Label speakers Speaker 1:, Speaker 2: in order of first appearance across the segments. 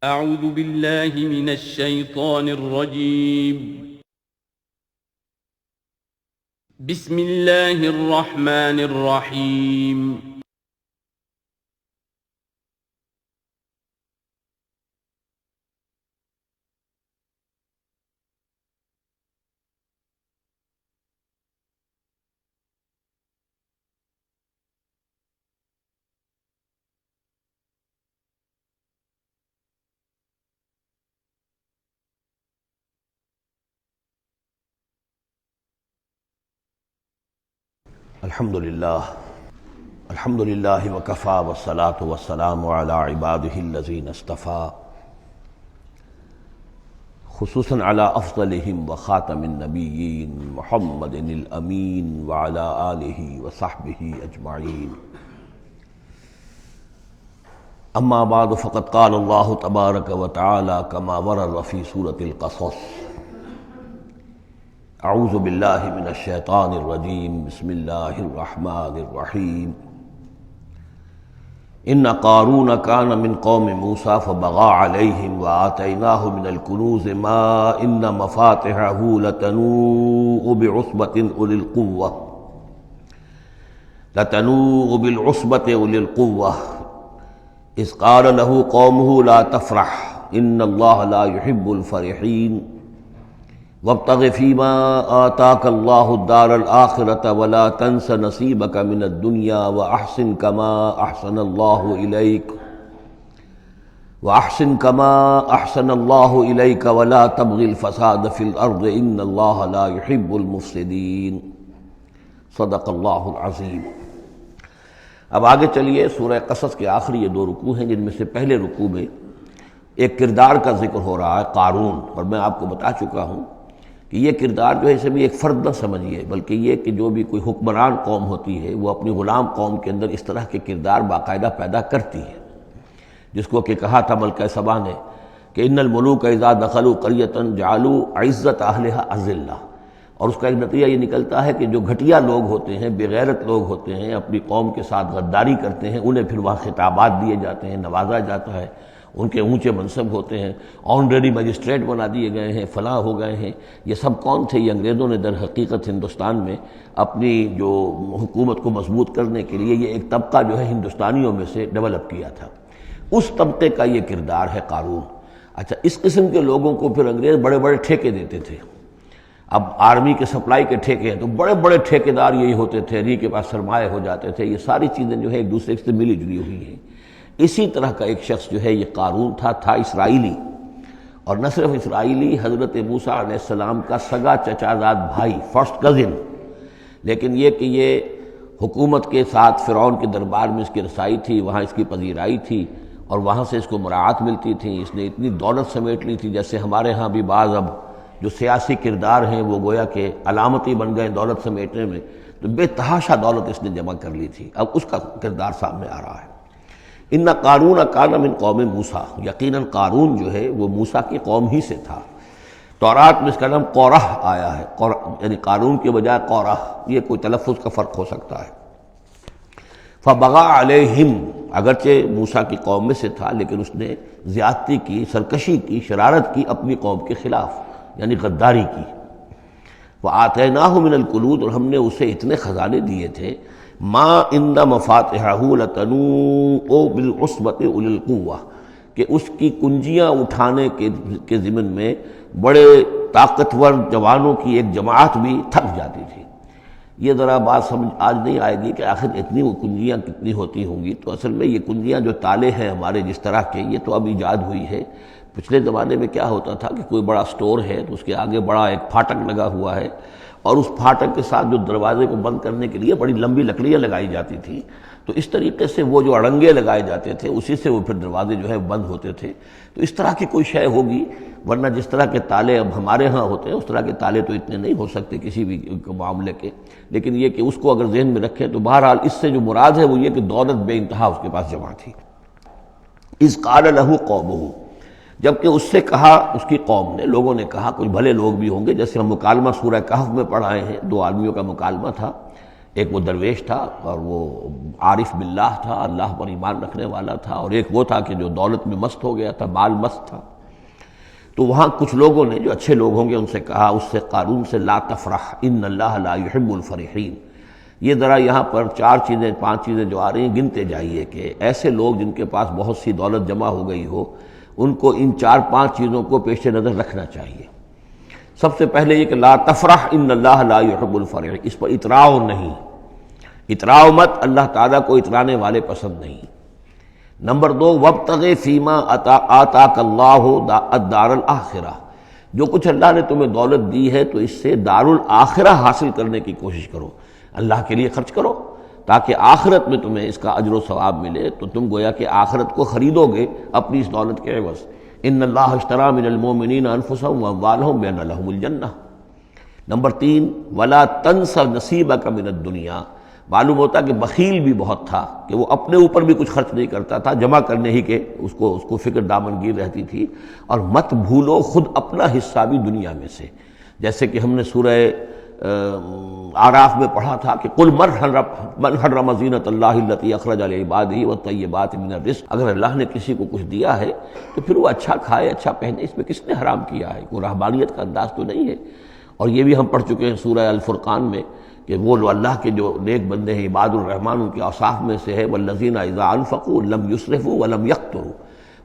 Speaker 1: أعوذ بالله من الشيطان الرجيم. بسم الله الرحمن الرحيم.
Speaker 2: الحمدللہ وکفیٰ والصلاة والسلام علی عبادہ الذین اصطفیٰ، خصوصاً علی افضلہم وخاتم النبیین محمد الامین وعلی آلہ وصحبہ اجمعین. اما بعد فقد قال اللہ تبارک وتعالی کما ورد فی سورۃ القصص: اعوذ باللہ من الشیطان الرجیم، بسم اللہ الرحمن الرحیم. ان قارون کان من قوم موسیٰ فبغى علیہم وآتیناہ من الکنوز ما ان مفاتحہ لتنوء بالعصبة اولي القوة اذ قال له قومه لا تفرح ان اللہ لا يحب الفرحین وابتغ فیما آتاک اللہ الدار الآخرة ولا تنس نصیبک من الدنیا وأحسن كما أحسن اللہ إلیک ولا تبغ الفساد فی الأرض ان اللہ لا يحب المفسدین. صدق اللہ العظیم. اب آگے چلیے، سورہ قصص کے آخری یہ دو رکوع ہیں، جن میں سے پہلے رکوع میں ایک کردار کا ذکر ہو رہا ہے، قارون. اور میں آپ کو بتا چکا ہوں کہ یہ کردار جو ہے اسے بھی ایک فرد نہ سمجھیے، بلکہ یہ کہ جو بھی کوئی حکمران قوم ہوتی ہے وہ اپنی غلام قوم کے اندر اس طرح کے کردار باقاعدہ پیدا کرتی ہے، جس کو کہ کہا تھا ملکہ سبا نے کہ ان الملوک اذا دخلوا قریۃ جعلوا عزت اہلھا اذلہ. اور اس کا ایک نتیجہ یہ نکلتا ہے کہ جو گھٹیا لوگ ہوتے ہیں، بے غیرت لوگ ہوتے ہیں، اپنی قوم کے ساتھ غداری کرتے ہیں، انہیں پھر وہاں خطابات دیے جاتے ہیں، نوازا جاتا ہے، ان کے اونچے منصب ہوتے ہیں، آنریڈی مجسٹریٹ بنا دیے گئے ہیں، فلاں ہو گئے ہیں. یہ سب کون تھے؟ یہ انگریزوں نے در حقیقت ہندوستان میں اپنی جو حکومت کو مضبوط کرنے کے لیے یہ ایک طبقہ جو ہے ہندوستانیوں میں سے ڈیولپ کیا تھا. اس طبقے کا یہ کردار ہے قارون. اچھا، اس قسم کے لوگوں کو پھر انگریز بڑے بڑے ٹھیکے دیتے تھے. اب آرمی کے سپلائی کے ٹھیکے ہیں تو بڑے بڑے ٹھیکیدار یہی ہوتے تھے، انہی کے پاس سرمایہ ہو جاتے تھے. یہ ساری چیزیں جو ہے ایک دوسرے سے ملی جلی ہوئی ہیں. اسی طرح کا ایک شخص جو ہے یہ قارون تھا اسرائیلی. اور نہ صرف اسرائیلی، حضرت موسیٰ علیہ السلام کا سگا چچازاد بھائی، فرسٹ کزن. لیکن یہ کہ یہ حکومت کے ساتھ فرعون کے دربار میں اس کی رسائی تھی، وہاں اس کی پذیرائی تھی اور وہاں سے اس کو مراعات ملتی تھی. اس نے اتنی دولت سمیٹ لی تھی، جیسے ہمارے ہاں بھی بعض اب جو سیاسی کردار ہیں وہ گویا کہ علامتی بن گئے دولت سمیٹنے میں، تو بے تحاشا دولت اس نے جمع کر لی تھی. اب اس کا کردار سامنے آ رہا ہے. ان قارون کان من قوم موسیٰ، یقیناً قارون جو ہے وہ موسیٰ کی قوم ہی سے تھا. تورات میں اس کا نام قورہ آیا ہے، یعنی قارون کے بجائے قورہ. یہ کوئی تلفظ کا فرق ہو سکتا ہے. فبغى علیہم، اگرچہ موسیٰ کی قوم میں سے تھا لیکن اس نے زیادتی کی، سرکشی کی، شرارت کی اپنی قوم کے خلاف، یعنی غداری کی. وآتیناہ من الکنوز، اور ہم نے اسے اتنے خزانے دیے تھے، ما ان مفاتحہ لتنوء بالعصبة اولي القوة، کہ اس کی کنجیاں اٹھانے کے ضمن میں بڑے طاقتور جوانوں کی ایک جماعت بھی تھک جاتی تھی. یہ ذرا بات سمجھ آج نہیں آئے گی کہ آخر اتنی وہ کنجیاں کتنی ہوتی ہوں گی. تو اصل میں یہ کنجیاں جو تالے ہیں ہمارے جس طرح کے، یہ تو اب ایجاد ہوئی ہے. پچھلے زمانے میں کیا ہوتا تھا کہ کوئی بڑا سٹور ہے تو اس کے آگے بڑا ایک پھاٹک لگا ہوا ہے، اور اس پھاٹک کے ساتھ جو دروازے کو بند کرنے کے لیے بڑی لمبی لکڑیاں لگائی جاتی تھیں. تو اس طریقے سے وہ جو اڑنگے لگائے جاتے تھے اسی سے وہ پھر دروازے جو ہے بند ہوتے تھے. تو اس طرح کی کوئی شے ہوگی، ورنہ جس طرح کے تالے اب ہمارے ہاں ہوتے ہیں اس طرح کے تالے تو اتنے نہیں ہو سکتے کسی بھی معاملے کے. لیکن یہ کہ اس کو اگر ذہن میں رکھیں تو بہرحال اس سے جو مراد ہے وہ یہ کہ دولت بے انتہا اس کے پاس جمع تھی. اذ قال له قومه، جبکہ اس سے کہا اس کی قوم نے، لوگوں نے کہا، کچھ بھلے لوگ بھی ہوں گے، جیسے ہم مکالمہ سورہ کہف میں پڑھ آئے ہیں، دو آدمیوں کا مکالمہ تھا. ایک وہ درویش تھا اور وہ عارف باللہ تھا، اللہ پر ایمان رکھنے والا تھا، اور ایک وہ تھا کہ جو دولت میں مست ہو گیا تھا، مال مست تھا۔ تو وہاں کچھ لوگوں نے جو اچھے لوگ ہوں گے ان سے کہا، اس سے قارون سے، لا تفرح ان اللہ لا يحب الفرحین۔ یہ ذرا یہاں پر 5 چیزیں جو آ رہی ہیں گنتے جائیے کہ ایسے لوگ جن کے پاس بہت سی دولت جمع ہو گئی ہو ان کو ان 4-5 چیزوں کو پیش نظر رکھنا چاہیے۔ سب سے پہلے یہ کہ لا تفرح ان اللہ لا يحب الفرح، اس پر اتراؤ نہیں، اتراؤ مت، اللہ تعالیٰ کو اترانے والے پسند نہیں۔ نمبر 2، وابتغ فیما آتاک اللہ الدار الآخرہ، جو کچھ اللہ نے تمہیں دولت دی ہے تو اس سے دار الآخرہ حاصل کرنے کی کوشش کرو، اللہ کے لیے خرچ کرو تاکہ آخرت میں تمہیں اس کا اجر و ثواب ملے، تو تم گویا کہ آخرت کو خریدو گے اپنی اس دولت کے عوض۔ ان اللہ اشتری من المؤمنین انفسهم واموالهم بان لهم الجنہ۔ نمبر 3، ولا تنس نصیبک من الدنیا، معلوم ہوتا کہ بخیل بھی بہت تھا کہ وہ اپنے اوپر بھی کچھ خرچ نہیں کرتا تھا، جمع کرنے ہی کے اس کو فکر دامنگیر رہتی تھی۔ اور مت بھولو خود اپنا حصہ بھی دنیا میں سے، جیسے کہ ہم نے سورہ اعراف میں پڑھا تھا کہ قل من حرم زینۃ اللہ التی اخرج لعبادہ والطیبات من الرزق، اگر اللہ نے کسی کو کچھ دیا ہے تو پھر وہ اچھا کھائے، اچھا پہنے، اس میں کس نے حرام کیا ہے؟ کوئی رہبانیت کا انداز تو نہیں ہے۔ اور یہ بھی ہم پڑھ چکے ہیں سورہ الفرقان میں کہ وہ اللہ کے جو نیک بندے ہیں عباد الرحمن، ان کے اوصاف میں سے ہے والذین اذا انفقوا لم یسرفوا ولم یقتروا،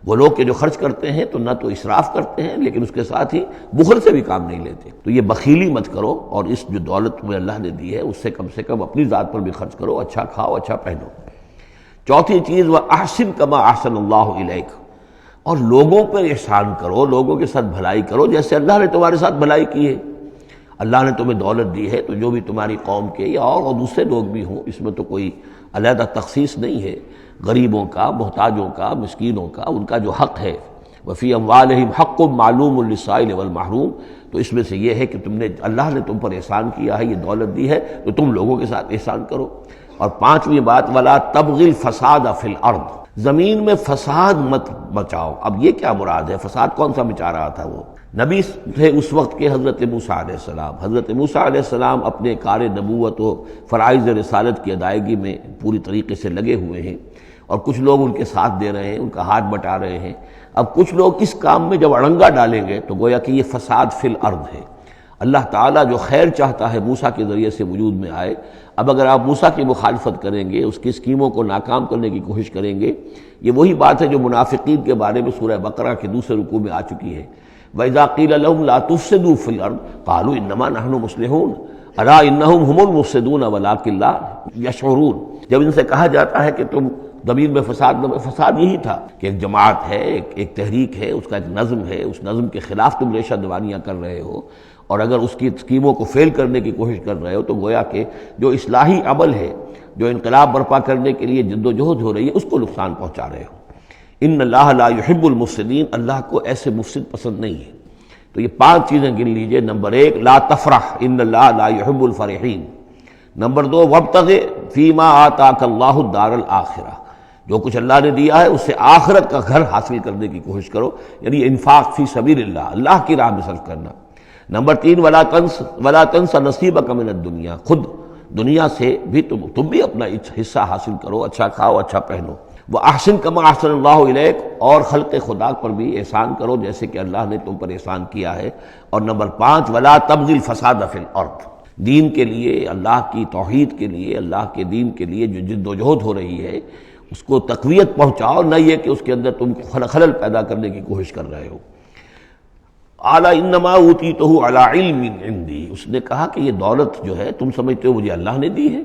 Speaker 2: وہ لوگ کہ جو خرچ کرتے ہیں تو نہ تو اسراف کرتے ہیں لیکن اس کے ساتھ ہی بخل سے بھی کام نہیں لیتے۔ تو یہ بخیلی مت کرو، اور اس جو دولت تمہیں اللہ نے دی ہے اس سے کم اپنی ذات پر بھی خرچ کرو، اچھا کھاؤ، اچھا پہنو۔ چوتھی چیز، وَأَحْسِن كَمَا أَحْسَنَ اللَّهُ إِلَيْكَ، اور لوگوں پر احسان کرو، لوگوں کے ساتھ بھلائی کرو جیسے اللہ نے تمہارے ساتھ بھلائی کی ہے۔ اللہ نے تمہیں دولت دی ہے تو جو بھی تمہاری قوم کے یا اور دوسرے لوگ بھی ہوں، اس میں تو کوئی علیحدہ تخصیص نہیں ہے، غریبوں کا، محتاجوں کا، مسکینوں کا، ان کا جو حق ہے، وفی اموالہم حق معلوم للسائل والمحروم، تو اس میں سے یہ ہے کہ اللہ نے تم پر احسان کیا ہے، یہ دولت دی ہے تو تم لوگوں کے ساتھ احسان کرو۔ اور 5ویں بات، ولا تبغی الفساد فی الارض، زمین میں فساد مت مچاؤ۔ اب یہ کیا مراد ہے؟ فساد کون سا مچا رہا تھا؟ وہ نبی تھے اس وقت کے حضرت موسیٰ علیہ السلام۔ حضرت موسیٰ علیہ السلام اپنے کار نبوت و فرائض رسالت کی ادائیگی میں پوری طریقے سے لگے ہوئے ہیں، اور کچھ لوگ ان کے ساتھ دے رہے ہیں، ان کا ہاتھ بٹا رہے ہیں۔ اب کچھ لوگ اس کام میں جب اڑنگا ڈالیں گے تو گویا کہ یہ فساد فی الارض ہے۔ اللہ تعالیٰ جو خیر چاہتا ہے موسیٰ کے ذریعے سے وجود میں آئے، اب اگر آپ موسیٰ کی مخالفت کریں گے، اس کی اسکیموں کو ناکام کرنے کی کوشش کریں گے، یہ وہی بات ہے جو منافقین کے بارے میں سورہ بقرہ کے دوسرے رکوع میں آ چکی ہے۔ وَإِذَا قِيلَ لَهُمْ لَا تُفْسِدُوا فِي الْأَرْضِ قَالُوا إِنَّمَا نَحْنُ مُصْلِحُونَ أَلَا إِنَّهُمْ هُمُ الْمُفْسِدُونَ وَلَٰكِن لَا يَشْعُرُونَ۔ جب ان سے کہا جاتا ہے کہ تم زمین میں فساد یہی تھا کہ ایک جماعت ہے، ایک تحریک ہے، اس کا ایک نظم ہے، اس نظم کے خلاف تم ریشہ دوانیاں کر رہے ہو، اور اگر اس کی اسکیموں کو فیل کرنے کی کوشش کر رہے ہو تو گویا کہ جو اصلاحی عمل ہے، جو انقلاب برپا کرنے کے لیے جد و جہد ہو رہی ہے، اس کو نقصان پہنچا رہے ہو۔ ان اللہ لا يحب المفسدین، اللہ کو ایسے مفسد پسند نہیں ہے۔ تو یہ 5 چیزیں گن لیجئے۔ نمبر 1، لا تفرح ان اللہ لا يحب الفرحین۔ نمبر 2، وابتغ فیما آتاک اللہ الدار الآخرہ، جو کچھ اللہ نے دیا ہے اس سے آخرت کا گھر حاصل کرنے کی کوشش کرو، یعنی انفاق فی سبیل اللہ کی راہ میں صرف کرنا۔ نمبر 3، ولا تنس نصیبک من الدنیا، خود دنیا سے بھی تم بھی اپنا حصہ حاصل کرو، اچھا کھاؤ، اچھا پہنو۔ وَأَحْسِن كَمَا أَحْسَنَ اللَّهُ إِلَيْكَ، اور خلق خدا پر بھی احسان کرو جیسے کہ اللہ نے تم پر احسان کیا ہے۔ اور نمبر 5، وَلَا تَبْغِ الْفَسَادَ فِي الْأَرْضِ، دین کے لیے، اللہ کی توحید کے لیے، اللہ کے دین کے لیے جو جد و جہد ہو رہی ہے اس کو تقویت پہنچاؤ، نہ یہ کہ اس کے اندر تم خلل پیدا کرنے کی کوشش کر رہے ہو۔ اعلیٰ انما اوتیتہ علی علم عندی، اس نے کہا کہ یہ دولت جو ہے تم سمجھتے ہو مجھے اللہ نے دی ہے،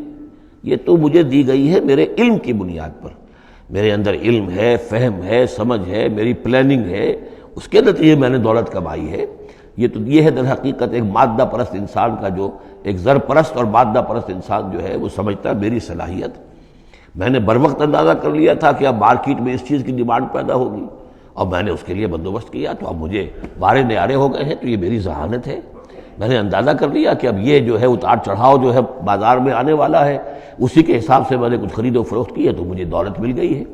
Speaker 2: یہ تو مجھے دی گئی ہے میرے علم کی بنیاد پر، میرے اندر علم ہے، فہم ہے، سمجھ ہے، میری پلاننگ ہے، اس کے نتیجے میں نے دولت کمائی ہے۔ یہ ہے در حقیقت ایک مادہ پرست انسان کا، جو ایک زر پرست اور مادہ پرست انسان جو ہے وہ سمجھتا ہے میری صلاحیت، میں نے بر وقت اندازہ کر لیا تھا کہ اب مارکیٹ میں اس چیز کی ڈیمانڈ پیدا ہوگی اور میں نے اس کے لیے بندوبست کیا، تو اب مجھے بارے نیارے ہو گئے ہیں، تو یہ میری ذہانت ہے، میں نے اندازہ کر لیا کہ اب یہ جو ہے اتار چڑھاؤ جو ہے بازار میں آنے والا ہے، اسی کے حساب سے میں نے کچھ خرید و فروخت کی ہے تو مجھے دولت مل گئی ہے۔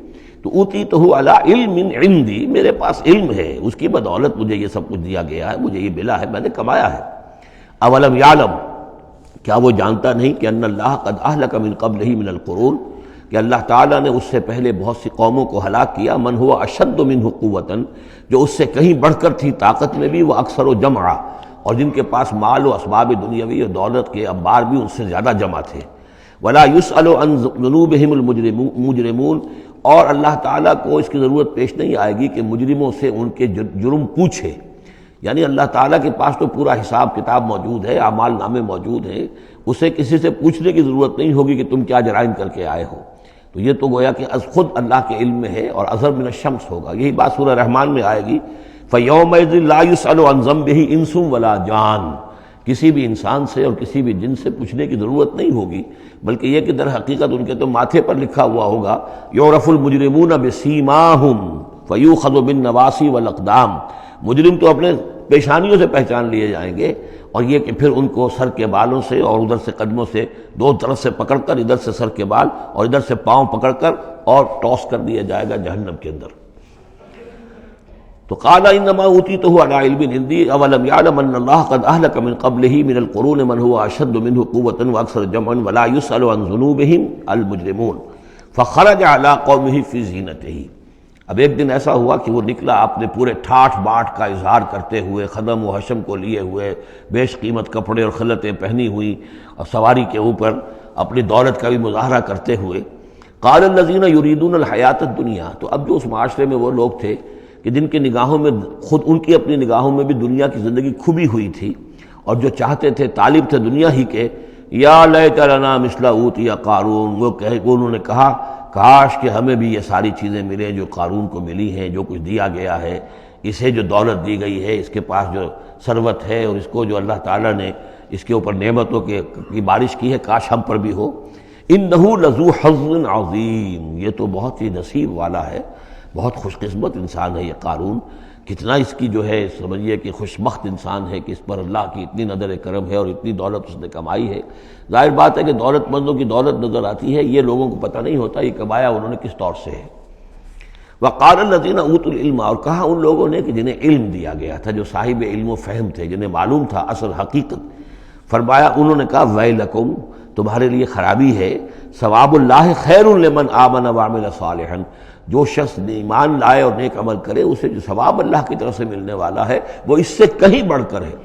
Speaker 2: تو اوتیتہ علی علم عندی، میرے پاس علم ہے، اس کی بدولت مجھے یہ سب کچھ دیا گیا ہے، مجھے یہ ملا ہے، میں نے کمایا ہے۔ اولم یعلم، کیا وہ جانتا نہیں کہ ان اللہ قد اہلک من قبلہ من القرون، کہ اللہ تعالیٰ نے اس سے پہلے بہت سی قوموں کو ہلاک کیا، من ہوا اشد منہ قوتاً، جو اس سے کہیں بڑھ کر تھی طاقت میں بھی، وہ اکثر و جمعا، اور جن کے پاس مال و اسباب دنیاوی اور دولت کے انبار بھی ان سے زیادہ جمع تھے۔ ولا یسأل عن ذنوبہم المجرمون، اور اللہ تعالیٰ کو اس کی ضرورت پیش نہیں آئے گی کہ مجرموں سے ان کے جرم پوچھے، یعنی اللہ تعالیٰ کے پاس تو پورا حساب کتاب موجود ہے، اعمال نامے موجود ہیں، اسے کسی سے پوچھنے کی ضرورت نہیں ہوگی کہ تم کیا جرائم کر کے آئے ہو۔ تو یہ تو گویا کہ از خود اللہ کے علم میں ہے، اور اظہر من الشمس ہوگا۔ یہی بات سورہ رحمان میں آئے گی، فَيَوْمَئِذٍ لَا يُسْأَلُ عَنْ ذَنبِهِ إِنسٌ وَلَا جَانٌ، کسی بھی انسان سے اور کسی بھی جن سے پوچھنے کی ضرورت نہیں ہوگی، بلکہ یہ کہ در حقیقت ان کے تو ماتھے پر لکھا ہوا ہوگا، یعرف المجرمون بسیماہم فیؤخذ بالنواصی والاقدام، مجرم تو اپنے پیشانیوں سے پہچان لیے جائیں گے، اور یہ کہ پھر ان کو سر کے بالوں سے اور ادھر سے قدموں سے، دو طرف سے پکڑ کر، ادھر سے سر کے بال اور ادھر سے پاؤں پکڑ کر اور ٹاس کر دیا جائے گا جہنم کے اندر۔ تو قال انما اوتیتہ علی علم عندی اولم یعلم ان اللہ قد اہلک من قبلہ من القرون من هو اشد منہ قوۃ واکثر جمعا ولا یسأل عن ذنوبہم المجرمون فخرج علی قومہ فی زینتہ۔ اب ایک دن ایسا ہوا کہ وہ نکلا اپنے پورے ٹھاٹھ باٹھ کا اظہار کرتے ہوئے، خدم و حشم کو لیے ہوئے، بیش قیمت کپڑے اور خلعتیں پہنی ہوئی، اور سواری کے اوپر اپنی دولت کا بھی مظاہرہ کرتے ہوئے۔ قال الذین یریدون الحیاۃ الدنیا، تو اب جو اس معاشرے میں وہ لوگ تھے کہ جن کی نگاہوں میں، خود ان کی اپنی نگاہوں میں بھی دنیا کی زندگی کھبی ہوئی تھی، اور جو چاہتے تھے، طالب تھے دنیا ہی کے، یا لیت لنا مثل اوتی قارون، وہ انہوں نے کہا کاش کہ ہمیں بھی یہ ساری چیزیں ملیں جو قارون کو ملی ہیں، جو کچھ دیا گیا ہے، اسے جو دولت دی گئی ہے، اس کے پاس جو ثروت ہے، اور اس کو جو اللہ تعالیٰ نے اس کے اوپر نعمتوں کی بارش کی ہے، کاش ہم پر بھی ہو۔ انہ لذو حظ عظیم، یہ تو بہت ہی نصیب والا ہے، بہت خوش قسمت انسان ہے یہ قارون، کتنا اس کی جو ہے سمجھیے کہ خوش بخت انسان ہے کہ اس پر اللہ کی اتنی نظر کرم ہے اور اتنی دولت اس نے کمائی ہے۔ ظاہر بات ہے کہ دولت مندوں کی دولت نظر آتی ہے، یہ لوگوں کو پتہ نہیں ہوتا یہ کمایا انہوں نے کس طور سے ہے۔ وقال الذین اوتوا العلم، اور کہا ان لوگوں نے کہ جنہیں علم دیا گیا تھا، جو صاحب علم و فہم تھے، جنہیں معلوم تھا اصل حقیقت، فرمایا انہوں نے کہا ویلکم، تمہارے لیے خرابی ہے، ثواب اللہ خیر لمن آمن وعمل صالحا، جو شخص ایمان لائے اور نیک عمل کرے اسے جو ثواب اللہ کی طرف سے ملنے والا ہے وہ اس سے کہیں بڑھ کر ہے۔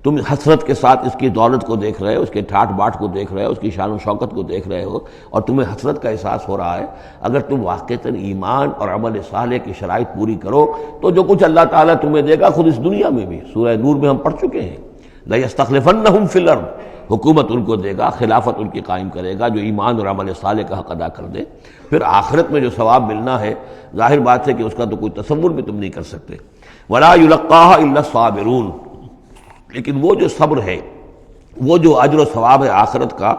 Speaker 2: تم حسرت کے ساتھ اس کی دولت کو دیکھ رہے ہو، اس کے ٹھاٹ باٹ کو دیکھ رہے ہو، اس کی شان و شوکت کو دیکھ رہے ہو، اور تمہیں حسرت کا احساس ہو رہا ہے، اگر تم واقعتاً ایمان اور عمل صالح کی شرائط پوری کرو تو جو کچھ اللہ تعالیٰ تمہیں دے گا خود اس دنیا میں بھی، سورہ نور میں ہم پڑھ چکے ہیں، لَيَسْتَخْلِفَنَّهُمْ فِي الْأَرْضِ، حکومت ان کو دے گا، خلافت ان کی قائم کرے گا جو ایمان اور عمل صالح کا حق ادا کر دے۔ پھر آخرت میں جو ثواب ملنا ہے ظاہر بات ہے کہ اس کا تو کوئی تصور بھی تم نہیں کر سکتے۔ وَلَا يُلَقَّاهَا إِلَّا الصَّابِرُونَ، لیکن وہ جو صبر ہے، وہ جو اجر و ثواب ہے آخرت کا،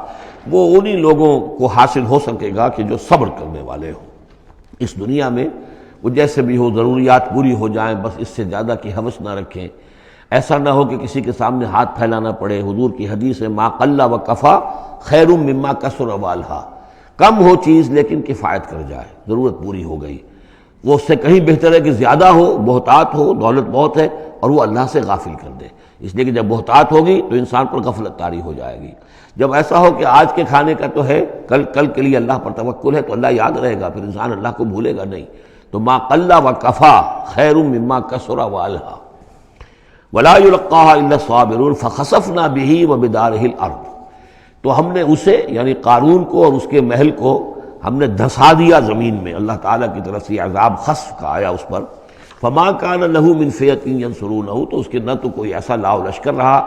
Speaker 2: وہ انہی لوگوں کو حاصل ہو سکے گا کہ جو صبر کرنے والے ہوں۔ اس دنیا میں وہ جیسے بھی ہو، ضروریات پوری ہو جائیں، بس اس سے زیادہ کی ہوس نہ رکھیں، ایسا نہ ہو کہ کسی کے سامنے ہاتھ پھیلانا پڑے۔ حضور کی حدیث ہے ما قل و کفا خیر مما کثر والہا، کم ہو چیز لیکن کفایت کر جائے، ضرورت پوری ہو گئی، وہ اس سے کہیں بہتر ہے کہ زیادہ ہو، بہتات ہو، دولت بہت ہے اور وہ اللہ سے غافل کر دے، اس لیے کہ جب بہتات ہوگی تو انسان پر غفلت طاری ہو جائے گی۔ جب ایسا ہو کہ آج کے کھانے کا تو ہے، کل کے لیے اللہ پر توکل ہے تو اللہ یاد رہے گا، پھر انسان اللہ کو بھولے گا نہیں۔ تو ما قل و کفا خیر مما کثر والہا ولا یلقاها الا الصابرون فخسفنا به وبداره الارض، تو ہم نے اسے یعنی قارون کو اور اس کے محل کو ہم نے دھسا دیا زمین میں، اللہ تعالیٰ کی طرف سے عذاب خسف کا آیا اس پر۔ فما كان له من فئة ينصرونه، تو اس کے نہ تو کوئی ایسا لاؤ لشکر رہا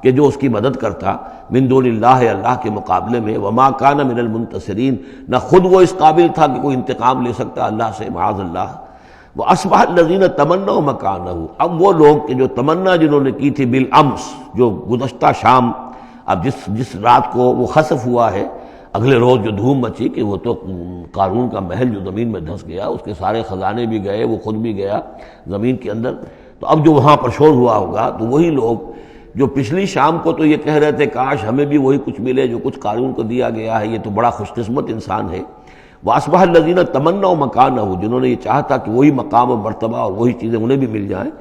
Speaker 2: کہ جو اس کی مدد کرتا من دون اللہ، اللہ کے مقابلے میں، وما كان من المنتصرین، نہ خود وہ اس قابل تھا کہ کوئی انتقام لے سکتا اللہ سے، معاذ اللہ۔ وَأَصْبَحَ الَّذِينَ تَمَنَّوْا مَكَانَهُ، اب وہ لوگ کہ جو تمنا جنہوں نے کی تھی بالامس، جو گزشتہ شام، اب جس رات کو وہ خسف ہوا ہے، اگلے روز جو دھوم مچی کہ وہ تو قارون کا محل جو زمین میں دھس گیا، اس کے سارے خزانے بھی گئے، وہ خود بھی گیا زمین کے اندر، تو اب جو وہاں پر شور ہوا ہوگا تو وہی لوگ جو پچھلی شام کو تو یہ کہہ رہے تھے کاش ہمیں بھی وہی کچھ ملے جو کچھ قارون کو دیا گیا ہے، یہ تو بڑا خوش قسمت انسان ہے۔ وَأَصْبَحَ الَّذِينَ تَمَنَّوْا مَكَانَهُ، جنہوں نے یہ چاہا تھا کہ وہی مقام و مرتبہ اور وہی چیزیں انہیں بھی مل جائیں،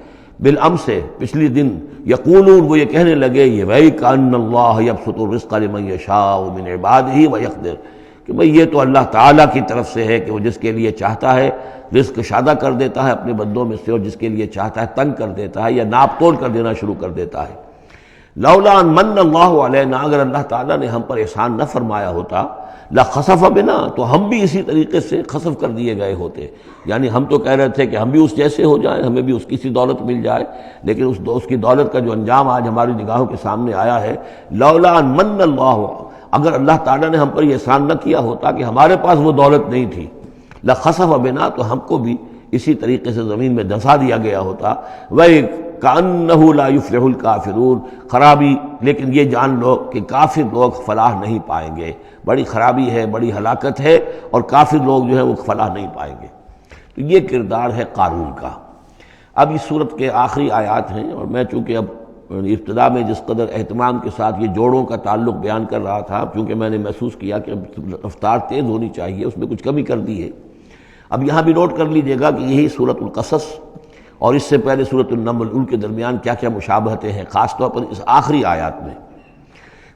Speaker 2: بالامس سے پچھلی دن، یقولون وہ یہ کہنے لگے، یہ بھائی کأن اللہ یبسط الرزق لمن یشاء من عبادہ ویقدر، کہ بھئی یہ تو اللہ تعالیٰ کی طرف سے ہے کہ وہ جس کے لیے چاہتا ہے رزق شادہ کر دیتا ہے اپنے بندوں میں سے، اور جس کے لیے چاہتا ہے تنگ کر دیتا ہے یا ناپ تول کر دینا شروع کر دیتا ہے۔ لولا ان من اللہ علینا، اگر اللہ تعالیٰ نے ہم پر احسان نہ فرمایا ہوتا، لخسف بنا، تو ہم بھی اسی طریقے سے خسف کر دیے گئے ہوتے۔ یعنی ہم تو کہہ رہے تھے کہ ہم بھی اس جیسے ہو جائیں، ہمیں بھی اس کی سی دولت مل جائے، لیکن اس کی دولت کا جو انجام آج ہماری نگاہوں کے سامنے آیا ہے، لولا ان من اللہ، اگر اللہ تعالیٰ نے ہم پر یہ احسان نہ کیا ہوتا کہ ہمارے پاس وہ دولت نہیں تھی، لخسف بنا، تو ہم کو بھی اسی طریقے سے زمین میں دھنسا دیا گیا ہوتا۔ وَكَأَنَّهُ لَا يُفْلِحُ الْكَافِرُونَ، خرابی، لیکن یہ جان لو کہ کافر لوگ فلاح نہیں پائیں گے، بڑی خرابی ہے، بڑی ہلاکت ہے، اور کافر لوگ جو ہے وہ فلاح نہیں پائیں گے۔ تو یہ کردار ہے قارون کا۔ اب اس صورت کے آخری آیات ہیں، اور میں چونکہ اب ابتدا میں جس قدر اہتمام کے ساتھ یہ جوڑوں کا تعلق بیان کر رہا تھا، چونکہ میں نے محسوس کیا کہ رفتار تیز ہونی چاہیے، اس میں کچھ کمی کر دی ہے۔ اب یہاں بھی نوٹ کر لیجئے گا کہ یہی سورۃ القصص اور اس سے پہلے سورۃ النمل، ان کے درمیان کیا کیا مشابہتیں ہیں، خاص طور پر اس آخری آیات میں۔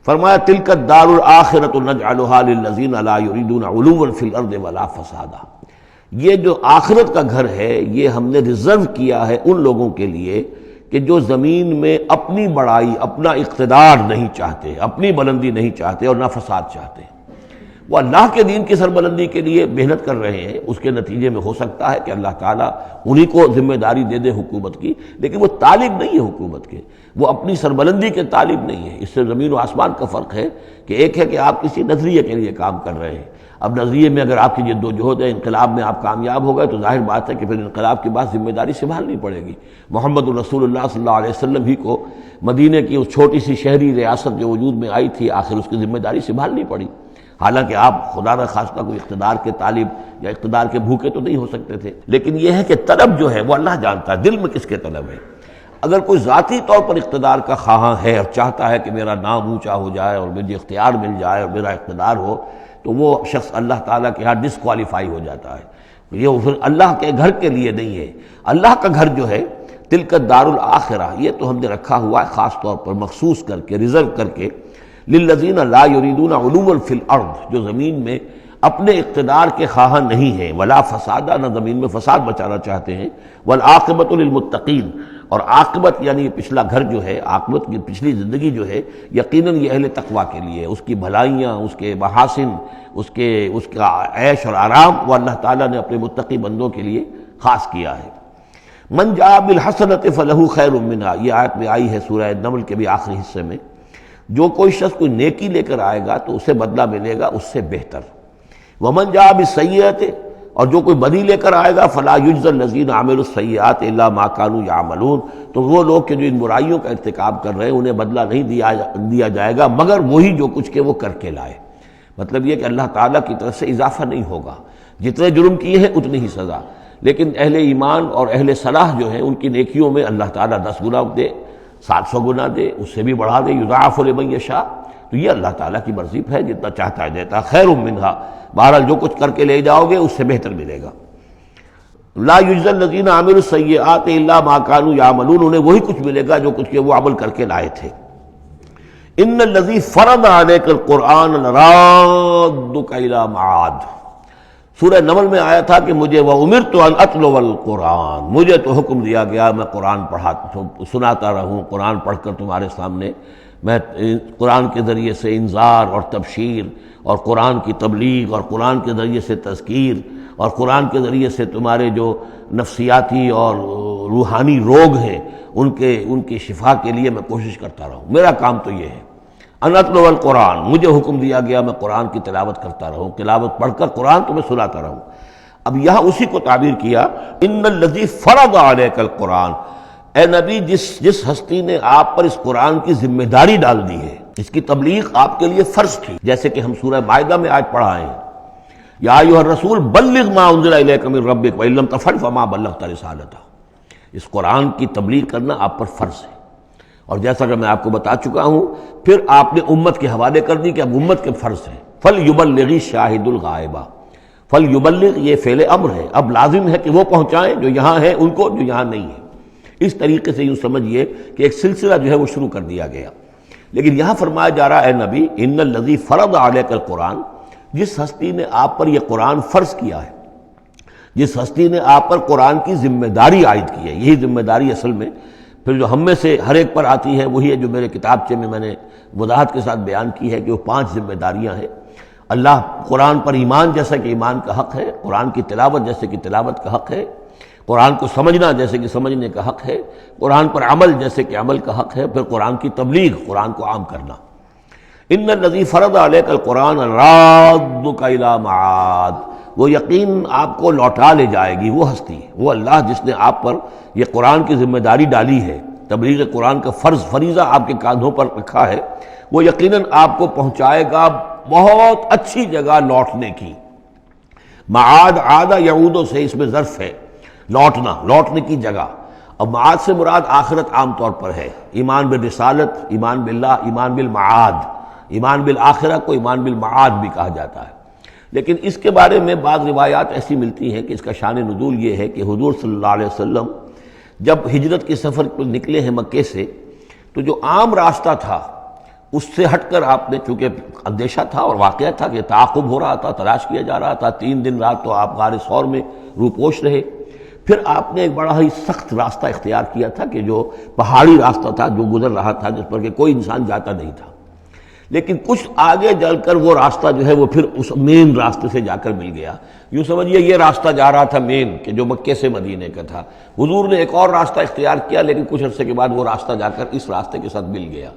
Speaker 2: فرمایا تلک الدار الآخرۃ نجعلھا للذین لا یریدون علوا فی الارض ولا فسادا، یہ جو آخرت کا گھر ہے یہ ہم نے ریزرو کیا ہے ان لوگوں کے لیے کہ جو زمین میں اپنی بڑائی، اپنا اقتدار نہیں چاہتے، اپنی بلندی نہیں چاہتے اور نہ فساد چاہتے۔ وہ اللہ کے دین کی سربلندی کے لیے محنت کر رہے ہیں، اس کے نتیجے میں ہو سکتا ہے کہ اللہ تعالیٰ انہی کو ذمہ داری دے دے حکومت کی، لیکن وہ طالب نہیں ہے حکومت کے، وہ اپنی سربلندی کے طالب نہیں ہے۔ اس سے زمین و آسمان کا فرق ہے کہ ایک ہے کہ آپ کسی نظریے کے لیے کام کر رہے ہیں، اب نظریے میں اگر آپ کی جد و جہد ہے، انقلاب میں آپ کامیاب ہو گئے تو ظاہر بات ہے کہ پھر انقلاب کے بعد ذمہ داری سنبھالنی پڑے گی۔ محمد رسول اللہ صلی اللہ علیہ وسلم ہی کو مدینے کی اس چھوٹی سی شہری ریاست جو وجود میں آئی تھی، آخر اس کی ذمہ داری سنبھالنی پڑی، حالانکہ آپ خدا نہ خواستہ کوئی اقتدار کے طالب یا اقتدار کے بھوکے تو نہیں ہو سکتے تھے، لیکن یہ ہے کہ طلب جو ہے وہ اللہ جانتا ہے دل میں کس کے طلب ہے۔ اگر کوئی ذاتی طور پر اقتدار کا خواہاں ہے اور چاہتا ہے کہ میرا نام اونچا ہو جائے اور مجھے اختیار مل جائے اور میرا اقتدار ہو، تو وہ شخص اللہ تعالیٰ کے ہاں ڈسکوالیفائی ہو جاتا ہے۔ یہ پھر اللہ کے گھر کے لیے نہیں ہے۔ اللہ کا گھر جو ہے تلک الدار الآخرہ، یہ تو ہم نے رکھا ہوا ہے خاص طور پر مخصوص کر کے، ریزرو کر کے، للذین لا یریدون علوا فی الارض، جو زمین میں اپنے اقتدار کے خواہاں نہیں ہیں، ولا فسادہ، نہ زمین میں فساد بچانا چاہتے ہیں، والعاقبۃ للمتقین، اور عاقبت یعنی پچھلا گھر جو ہے، عاقبت کی پچھلی زندگی جو ہے یقیناً یہ اہل تقویٰ کے لیے، اس کی بھلائیاں، اس کے محاسن، اس کا عیش اور آرام، وہ اللہ تعالیٰ نے اپنے متقی بندوں کے لیے خاص کیا ہے۔ من جاء بالحسنۃ فلہ خیر منہا، یہ آیت میں آئی ہے سورہ نمل کے بھی آخری حصے میں، جو کوئی شخص کوئی نیکی لے کر آئے گا تو اسے بدلہ ملے گا اس سے بہتر۔ ومن جاء بالسیئۃ، اور جو کوئی بدی لے کر آئے گا فلا یجزی الذین عملوا السیئات الا ما كانوا یعملون، تو وہ لوگ کہ جو ان برائیوں کا ارتکاب کر رہے ہیں انہیں بدلہ نہیں دیا جائے گا مگر وہی جو کچھ کہ وہ کر کے لائے۔ مطلب یہ کہ اللہ تعالیٰ کی طرف سے اضافہ نہیں ہوگا، جتنے جرم کیے ہیں اتنی ہی سزا، لیکن اہل ایمان اور اہل صلاح جو ہیں ان کی نیکیوں میں اللہ تعالیٰ 10 گنا دے، 700 گنا دے، اس سے بھی بڑھا دے، یضاعف لمن یشاء، تو یہ اللہ تعالیٰ کی مرضی ہے، جتنا چاہتا ہے دیتا، خیر منہا، بہرحال جو کچھ کر کے لے جاؤ گے اس سے بہتر ملے گا۔ لا یجزی الذین عملوا السیئات الا ما كانوا یعملون، انہیں وہی کچھ ملے گا جو کچھ کہ وہ عمل کر کے لائے تھے۔ ان الذی فرض علیک القرآن لرادک الی معاد، سورہ نمل میں آیا تھا کہ مجھے وَأُمِرْتُ أَنْ أَتْلُوَ الْقُرْآنَ، مجھے تو حکم دیا گیا میں قرآن سناتا رہوں، قرآن پڑھ کر تمہارے سامنے میں قرآن کے ذریعے سے انذار اور تبشیر اور قرآن کی تبلیغ اور قرآن کے ذریعے سے تذکیر اور قرآن کے ذریعے سے تمہارے جو نفسیاتی اور روحانی روگ ہیں ان کی شفا کے لیے میں کوشش کرتا رہوں، میرا کام تو یہ ہے۔ ان اتلو القرآن، مجھے حکم دیا گیا میں قرآن کی تلاوت کرتا رہوں، تلاوت پڑھ کر قرآن تمہیں سناتا رہوں۔ اب یہاں اسی کو تعبیر کیا، ان الذی فرض علیک القرآن، اے نبی جس ہستی نے آپ پر اس قرآن کی ذمہ داری ڈال دی ہے، اس کی تبلیغ آپ کے لیے فرض تھی، جیسے کہ ہم سورہ مائدہ میں آج پڑھا ہے، یا ایھا الرسول بلغ ما انزل الیک من ربک وان لم تفعل فما بلغت رسالتہ، اس قرآن کی تبلیغ کرنا آپ پر فرض ہے۔ اور جیسا کہ میں آپ کو بتا چکا ہوں، پھر آپ نے امت کے حوالے کر دی کہ اب امت کے فرض ہے، فَلْيُبَلِّغِ الشَّاهِدُ الْغَائِبَ، فَلْيُبَلِّغ یہ فعل امر ہے، اب لازم ہے کہ وہ پہنچائیں جو یہاں ہیں ان کو، جو یہاں نہیں ہیں۔ اس طریقے سے یوں سمجھیے کہ ایک سلسلہ جو ہے وہ شروع کر دیا گیا۔ لیکن یہاں فرمایا جا رہا ہے نبی ان الذی فرض علیک القرآن، جس ہستی نے آپ پر یہ قرآن فرض کیا ہے، جس ہستی نے آپ پر قرآن کی ذمہ داری عائد کی ہے، یہی ذمہ داری اصل میں پھر جو ہم میں سے ہر ایک پر آتی ہے وہی ہے جو میرے کتابچے میں نے وضاحت کے ساتھ بیان کی ہے کہ وہ 5 ذمہ داریاں ہیں۔ اللہ قرآن پر ایمان جیسا کہ ایمان کا حق ہے، قرآن کی تلاوت جیسے کہ تلاوت کا حق ہے، قرآن کو سمجھنا جیسے کہ سمجھنے کا حق ہے، قرآن پر عمل جیسے کہ عمل کا حق ہے، پھر قرآن کی تبلیغ، قرآن کو عام کرنا۔ ان الذی فرض علیک القرآن رادک الی معاد، وہ یقین آپ کو لوٹا لے جائے گی وہ ہستی، وہ اللہ جس نے آپ پر یہ قرآن کی ذمہ داری ڈالی ہے، تبلیغ قرآن کا فریضہ آپ کے کاندھوں پر رکھا ہے، وہ یقیناً آپ کو پہنچائے گا بہت اچھی جگہ لوٹنے کی۔ معاد عاد یعود سے اس میں ظرف ہے، لوٹنا، لوٹنے کی جگہ۔ اب معاد سے مراد آخرت عام طور پر ہے، ایمان بالرسالت، ایمان باللہ، ایمان بالمعاد، ایمان بالآخرہ کو ایمان بالمعاد بھی کہا جاتا ہے۔ لیکن اس کے بارے میں بعض روایات ایسی ملتی ہیں کہ اس کا شان نزول یہ ہے کہ حضور صلی اللہ علیہ وسلم جب ہجرت کے سفر پر نکلے ہیں مکے سے، تو جو عام راستہ تھا اس سے ہٹ کر آپ نے، چونکہ اندیشہ تھا اور واقعہ تھا کہ تعاقب ہو رہا تھا، تلاش کیا جا رہا تھا، 3 دن رات تو آپ غار ثور میں روپوش رہے، پھر آپ نے ایک بڑا ہی سخت راستہ اختیار کیا تھا کہ جو پہاڑی راستہ تھا جو گزر رہا تھا، جس پر کہ کوئی انسان جاتا نہیں تھا۔ لیکن کچھ آگے چل کر وہ راستہ جو ہے وہ پھر اس مین راستے سے جا کر مل گیا۔ یوں سمجھیے یہ راستہ جا رہا تھا مین، کہ جو مکے سے مدینے کا تھا، حضور نے ایک اور راستہ اختیار کیا، لیکن کچھ عرصے کے بعد وہ راستہ جا کر اس راستے کے ساتھ مل گیا۔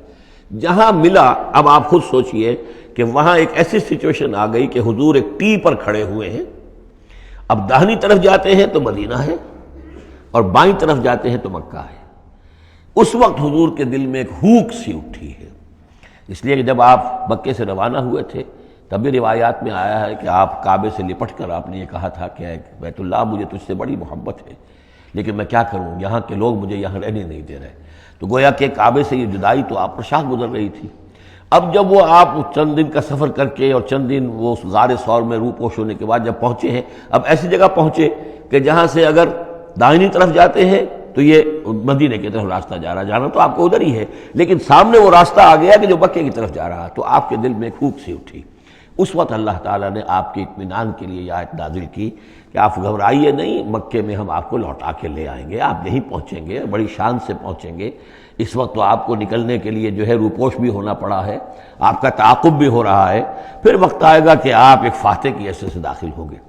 Speaker 2: جہاں ملا، اب آپ خود سوچئے کہ وہاں ایک ایسی سچویشن آ گئی کہ حضور ایک ٹی پر کھڑے ہوئے ہیں، اب داہنی طرف جاتے ہیں تو مدینہ ہے اور بائیں طرف جاتے ہیں تو مکہ ہے۔ اس وقت حضور کے دل میں ایک ہوک سی اٹھی ہے، اس لیے کہ جب آپ مکے سے روانہ ہوئے تھے تب بھی روایات میں آیا ہے کہ آپ کعبے سے لپٹ کر آپ نے یہ کہا تھا کہ اے بیت اللہ، مجھے تجھ سے بڑی محبت ہے، لیکن میں کیا کروں، یہاں کے لوگ مجھے یہاں رہنے نہیں دے رہے۔ تو گویا کہ کعبے سے یہ جدائی تو آپ پر شاہ گزر رہی تھی۔ اب جب وہ آپ چند دن کا سفر کر کے اور چند دن وہ غار ثور میں روپوش ہونے کے بعد جب پہنچے ہیں، اب ایسی جگہ پہنچے کہ جہاں سے اگر دائنی طرف جاتے ہیں تو یہ مدینے کی طرف راستہ جا رہا، جانا تو آپ کو ادھر ہی ہے، لیکن سامنے وہ راستہ آ گیا کہ جو مکے کی طرف جا رہا، تو آپ کے دل میں ایک ہوک سی اٹھی۔ اس وقت اللہ تعالیٰ نے آپ کے اطمینان کے لیے یہ آیت نازل کی کہ آپ گھبرائیے نہیں، مکے میں ہم آپ کو لوٹا کے لے آئیں گے، آپ یہیں پہنچیں گے، بڑی شان سے پہنچیں گے۔ اس وقت تو آپ کو نکلنے کے لیے جو ہے روپوش بھی ہونا پڑا ہے، آپ کا تعاقب بھی ہو رہا ہے، پھر وقت آئے گا کہ آپ ایک فاتح کی حیثیت سے داخل ہوں گے۔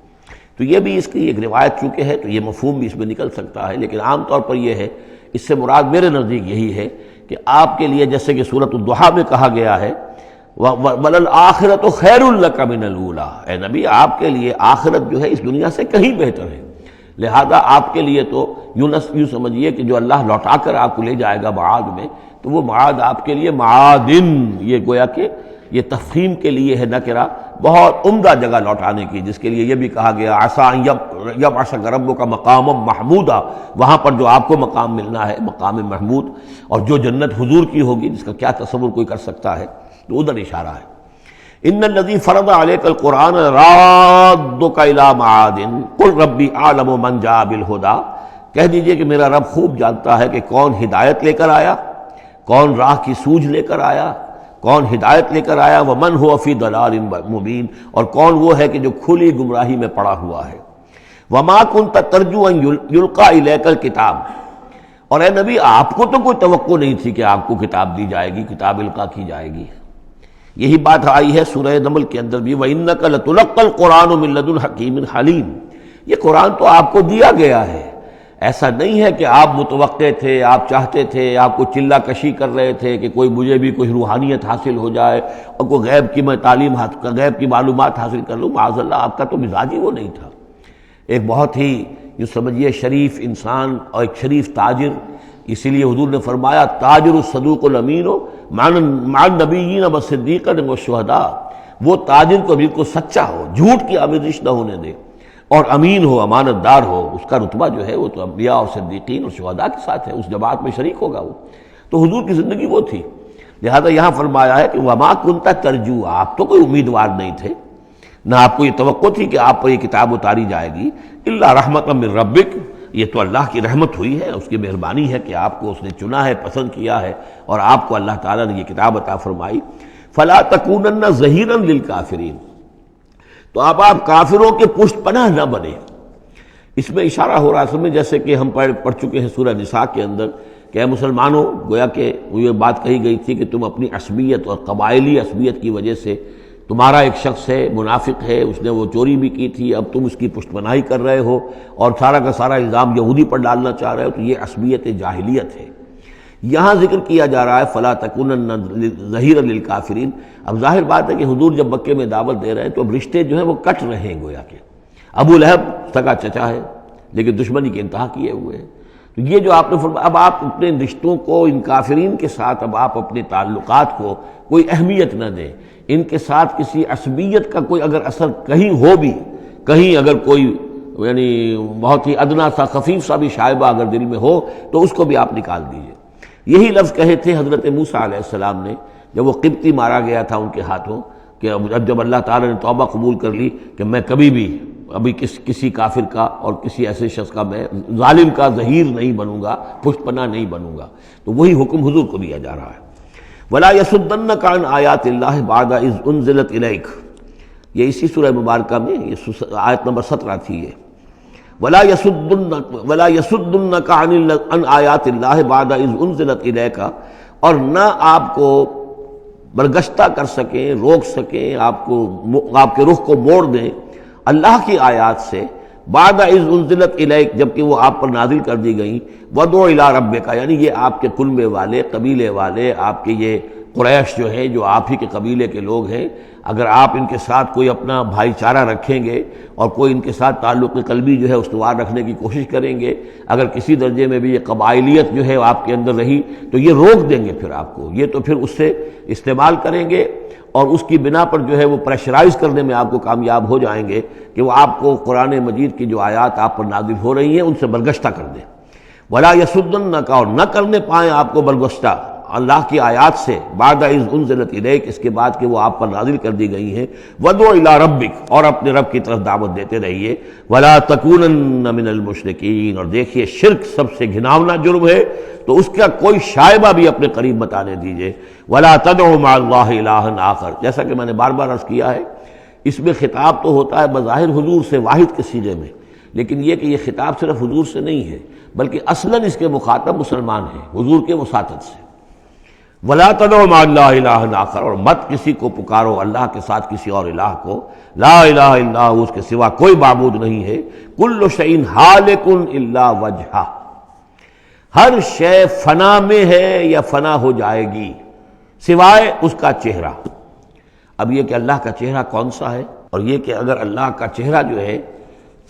Speaker 2: تو یہ بھی اس کی ایک روایت چونکہ ہے تو یہ مفہوم بھی اس میں نکل سکتا ہے، لیکن عام طور پر یہ ہے، اس سے مراد میرے نزدیک یہی ہے کہ آپ کے لیے جیسے کہ سورۃ الضحیٰ میں کہا گیا ہے وَلَلْآخِرَةُ خَيْرٌ لَكَ مِنَ الْأُولَىٰ، اے نبی آپ کے لیے آخرت جو ہے اس دنیا سے کہیں بہتر ہے، لہذا آپ کے لیے تو یوں سمجھیے کہ جو اللہ لوٹا کر آپ کو لے جائے گا معاد میں، تو وہ معاد آپ کے لیے معادن، یہ گویا کہ یہ تفخیم کے لیے ہے نکرہ، بہت عمدہ جگہ لوٹانے کی، جس کے لیے یہ بھی کہا گیا عسیٰ ان یبعثک ربک مقاما محمودا، وہاں پر جو آپ کو مقام ملنا ہے مقام محمود، اور جو جنت حضور کی ہوگی جس کا کیا تصور کوئی کر سکتا ہے، تو ادھر اشارہ ہے۔ ان الذی فرض علیک القرآن رادک الی معاد قل ربی اعلم من جاء بالہدی، کہہ دیجئے کہ میرا رب خوب جانتا ہے کہ کون ہدایت لے کر آیا، کون راہ کی سوجھ لے کر آیا، کون ہدایت لے کر آیا، ومن هو فی ضلال مبین، اور کون وہ ہے کہ جو کھلی گمراہی میں پڑا ہوا ہے۔ وما کنت ترجو ان یلقی الیک الکتاب، اور اے نبی آپ کو تو کوئی توقع نہیں تھی کہ آپ کو کتاب دی جائے گی، کتاب القا کی جائے گی۔ یہی بات آئی ہے سورہ نمل کے اندر بھی وَإِنَّكَ لَتُلَقَّى الْقُرْآنَ مِن لَّدُنْ حَكِيمٍ حَلِيمٍ، یہ قرآن تو آپ کو دیا گیا ہے، ایسا نہیں ہے کہ آپ متوقع تھے، آپ چاہتے تھے، آپ کو چلہ کشی کر رہے تھے کہ کوئی مجھے بھی کوئی روحانیت حاصل ہو جائے اور کوئی غیب کی میں تعلیم غیب کی معلومات حاصل کر لوں، معاذ اللہ آپ کا تو مزاج ہی وہ نہیں تھا۔ ایک بہت ہی یوں سمجھیے شریف انسان اور ایک شریف تاجر، اسی لیے حضور نے فرمایا تاجر الصدوق الامین مع النبیین والصدیقین والشہداء، وہ تاجر کو بالکل سچا ہو، جھوٹ کی آمیزش نہ ہونے دے، اور امین ہو، امانت دار ہو، اس کا رتبہ جو ہے وہ تو انبیاء اور صدیقین اور شہداء کے ساتھ ہے، اس جماعت میں شریک ہوگا وہ۔ تو حضور کی زندگی وہ تھی، لہذا یہاں فرمایا ہے کہ وما کنت ترجو، آپ تو کوئی امیدوار نہیں تھے، نہ آپ کو یہ توقع تھی کہ آپ پر یہ کتاب اتاری جائے گی، الا رحمۃ من ربک، یہ تو اللہ کی رحمت ہوئی ہے، اس کی مہربانی ہے کہ آپ کو اس نے چنا ہے، پسند کیا ہے، اور آپ کو اللہ تعالیٰ نے یہ کتاب عطا فرمائی۔ فلا تکونن ظہیرا للکافرین، تو اب آپ کافروں کے پشت پناہ نہ بنے۔ اس میں اشارہ ہو رہا ہے اصل میں، جیسے کہ ہم پڑھ چکے ہیں سورہ نساء کے اندر کہ اے مسلمانوں، گویا کہ یہ بات کہی گئی تھی کہ تم اپنی عصبیت اور قبائلی عصبیت کی وجہ سے، تمہارا ایک شخص ہے، منافق ہے، اس نے وہ چوری بھی کی تھی، اب تم اس کی پشت پناہی کر رہے ہو اور سارا کا سارا الزام یہودی پر ڈالنا چاہ رہے ہو، تو یہ عصبیت جاہلیت ہے۔ یہاں ذکر کیا جا رہا ہے فلا تکونن ظہیرا للکافرین۔ اب ظاہر بات ہے کہ حضور جب مکے میں دعوت دے رہے ہیں تو اب رشتے جو ہیں وہ کٹ رہے ہیں، گویا کہ ابو لہب سگا چچا ہے لیکن دشمنی کی انتہا کیے ہوئے ہیں۔ تو یہ جو آپ نے فرمایا، اب آپ اپنے رشتوں کو ان کافرین کے ساتھ، اب آپ اپنے تعلقات کو کوئی اہمیت نہ دیں، ان کے ساتھ کسی عصبیت کا کوئی اگر اثر کہیں ہو بھی، کہیں اگر کوئی یعنی بہت ہی ادنا سا خفیف سا بھی شائبہ اگر دل میں ہو تو اس کو بھی آپ نکال دیجئے۔ یہی لفظ کہے تھے حضرت موسیٰ علیہ السلام نے جب وہ قبطی مارا گیا تھا ان کے ہاتھوں، کہ جب اللہ تعالیٰ نے توبہ قبول کر لی کہ میں کبھی بھی ابھی کسی کافر کا اور کسی ایسے شخص کا، میں ظالم کا ظہیر نہیں بنوں گا، پشت پناہ نہیں بنوں گا، تو وہی حکم حضور کو دیا جا رہا ہے۔ وَلَا يَصُدَّنَّكَ عَنْ آيَاتِ اللَّهِ بَعْدَ إِذْ أُنزِلَتْ إِلَيْكَ، یہ اسی سورہ مبارکہ میں یہ آیت نمبر 17 تھی یہ۔ وَلَا يَصُدُّنَّكَ عَنْ آيَاتِ اللَّهِ بَعْدَ إِذْ أُنزِلَتْ إِلَيْكَ، اور نہ آپ کو برگشتہ کر سکیں، روک سکیں، آپ کے رخ کو موڑ دیں اللہ کی آیات سے، بعد اذ انزلت الیک، جبکہ وہ آپ پر نازل کر دی گئیں، ودعو الی ربک، یعنی یہ آپ کے کنبے والے، قبیلے والے، آپ کے یہ قریش جو ہے، جو آپ ہی کے قبیلے کے لوگ ہیں، اگر آپ ان کے ساتھ کوئی اپنا بھائی چارہ رکھیں گے اور کوئی ان کے ساتھ تعلق قلبی جو ہے استوار رکھنے کی کوشش کریں گے، اگر کسی درجے میں بھی یہ قبائلیت جو ہے آپ کے اندر رہی تو یہ روک دیں گے پھر آپ کو، یہ تو پھر اس سے استعمال کریں گے اور اس کی بنا پر جو ہے وہ پریشرائز کرنے میں آپ کو کامیاب ہو جائیں گے کہ وہ آپ کو قرآن مجید کی جو آیات آپ پر نازل ہو رہی ہیں ان سے برگشتہ کر دیں۔ وَلَا يَصُدُّنَّكَ، اور نہ کرنے پائیں آپ کو برگشتہ اللہ کی آیات سے، بعد اذ انزلت الیک، اس کے بعد کہ وہ آپ پر نازل کر دی گئی ہیں، وَدْعُ إِلَىٰ رَبِّكَ، اور اپنے رب کی طرف دعوت دیتے رہیے، وَلَا تَكُونَنَّ مِنَ الْمُشْرِكِينَ، اور دیکھیے شرک سب سے گھناؤنا جرم ہے تو اس کا کوئی شائبہ بھی اپنے قریب مت آنے دیجیے۔ وَلَا تَدْعُ مَعَ اللَّهِ إِلَٰهًا آخر، جیسا کہ میں نے بار بار عرض کیا ہے، اس میں خطاب تو ہوتا ہے بظاہر حضور سے واحد کے صیغے میں، لیکن یہ کہ یہ خطاب صرف حضور سے نہیں ہے بلکہ اصلاً اس کے مخاطب مسلمان ہیں، حضور کے وساطت سے۔ وَلَا تَدْعُ مَعَ اللَّهِ إِلَٰهًا آخر، اور مت کسی کو پکارو اللہ کے ساتھ کسی اور الہ کو، لا الہ الا ہو، اس کے سوا کوئی معبود نہیں ہے، کل شیء ہالک الا وجہہ، ہر شے فنا میں ہے یا فنا ہو جائے گی سوائے اس کا چہرہ۔ اب یہ کہ اللہ کا چہرہ کون سا ہے، اور یہ کہ اگر اللہ کا چہرہ جو ہے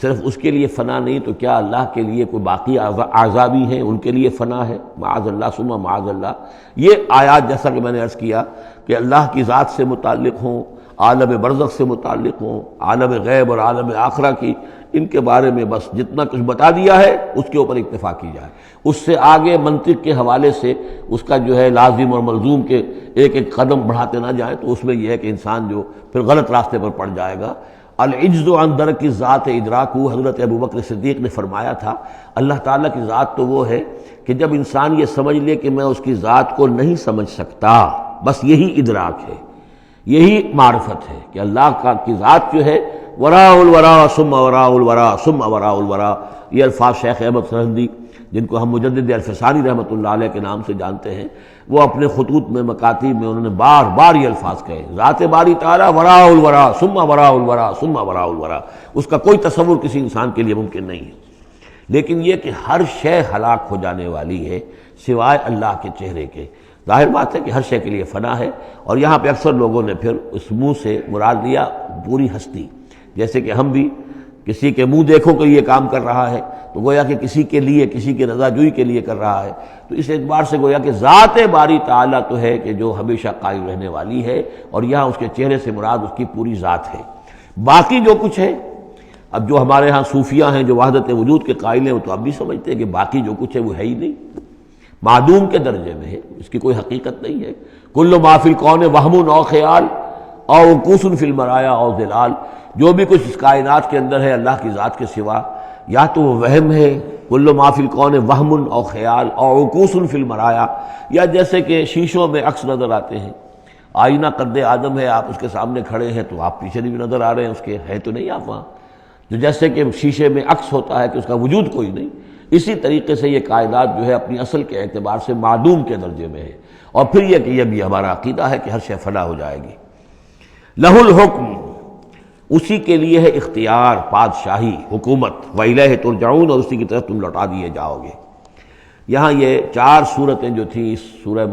Speaker 2: صرف اس کے لیے فنا نہیں تو کیا اللہ کے لیے کوئی باقی اعضاء بھی ہیں، ان کے لیے فنا ہے؟ معاذ اللہ ثم معاذ اللہ۔ یہ آیات جیسا کہ میں نے عرض کیا کہ اللہ کی ذات سے متعلق ہوں، عالم برزخ سے متعلق ہوں، عالم غیب اور عالم آخرہ کی، ان کے بارے میں بس جتنا کچھ بتا دیا ہے اس کے اوپر اکتفا کی جائے، اس سے آگے منطق کے حوالے سے اس کا جو ہے لازم اور ملزوم کے ایک ایک قدم بڑھاتے نہ جائیں، تو اس میں یہ ہے کہ انسان جو پھر غلط راستے پر پڑ جائے گا۔ العجز عن درک ذات ادراکہ، حضرت ابوبکر صدیق نے فرمایا تھا اللہ تعالیٰ کی ذات تو وہ ہے کہ جب انسان یہ سمجھ لے کہ میں اس کی ذات کو نہیں سمجھ سکتا، بس یہی ادراک ہے، یہی معرفت ہے کہ اللہ کی ذات جو ہے وراء الورا ثم وراء الورا ثم وراء الورا۔ یہ الفاظ شیخ احمد سرہندی، جن کو ہم مجدد الفسانی رحمۃ اللہ علیہ کے نام سے جانتے ہیں، وہ اپنے خطوط میں مکاتیب میں انہوں نے بار بار یہ الفاظ کہے، ذات باری تعالیٰ وراء الورا ثم وراء الورا ثم وراء الورا، اس کا کوئی تصور کسی انسان کے لیے ممکن نہیں ہے۔ لیکن یہ کہ ہر شے ہلاک ہو جانے والی ہے سوائے اللہ کے چہرے کے۔ ظاہر بات ہے کہ ہر شے کے لیے فنا ہے، اور یہاں پہ اکثر لوگوں نے پھر اس منہ سے مراد لیا پوری ہستی، جیسے کہ ہم بھی کسی کے منہ دیکھو کہ یہ کام کر رہا ہے تو گویا کہ کسی کے لیے، کسی کے رضا جوئی کے لیے کر رہا ہے، تو اس اعتبار سے گویا کہ ذات باری تعالیٰ تو ہے کہ جو ہمیشہ قائم رہنے والی ہے، اور یہاں اس کے چہرے سے مراد اس کی پوری ذات ہے۔ باقی جو کچھ ہے، اب جو ہمارے ہاں صوفیہ ہیں جو وحدت وجود کے قائل ہیں، وہ تو اب بھی سمجھتے ہیں کہ باقی جو کچھ ہے وہ ہے ہی نہیں، معدوم کے درجے میں ہے، اس کی کوئی حقیقت نہیں ہے۔ کل ما فی الکون وہم او خیال او وقوس فی المرایا او ظلال، جو بھی کچھ اس کائنات کے اندر ہے اللہ کی ذات کے سوا یا تو وہ وہم ہے کل ما فی الکون وہم اور خیال اور عکوس فی المرایا، یا جیسے کہ شیشوں میں عکس نظر آتے ہیں، آئینہ قد آدم ہے، آپ اس کے سامنے کھڑے ہیں تو آپ پیچھے بھی نظر آ رہے ہیں، اس کے ہے تو نہیں آپ وہاں، جو جیسے کہ شیشے میں عکس ہوتا ہے کہ اس کا وجود کوئی نہیں، اسی طریقے سے یہ کائنات جو ہے اپنی اصل کے اعتبار سے معدوم کے درجے میں ہے۔ اور پھر یہ کہ یہ بھی ہمارا عقیدہ ہے کہ ہر شے فنا ہو جائے گی۔ لہ الحکم، اسی کے لیے ہے اختیار، بادشاہی، حکومت، وَإِلَيْهِ تُرْجَعُونَ، اور اسی کی طرف تم لوٹا دیے جاؤ گے۔ یہاں یہ 4 صورتیں جو تھیں اس سورہ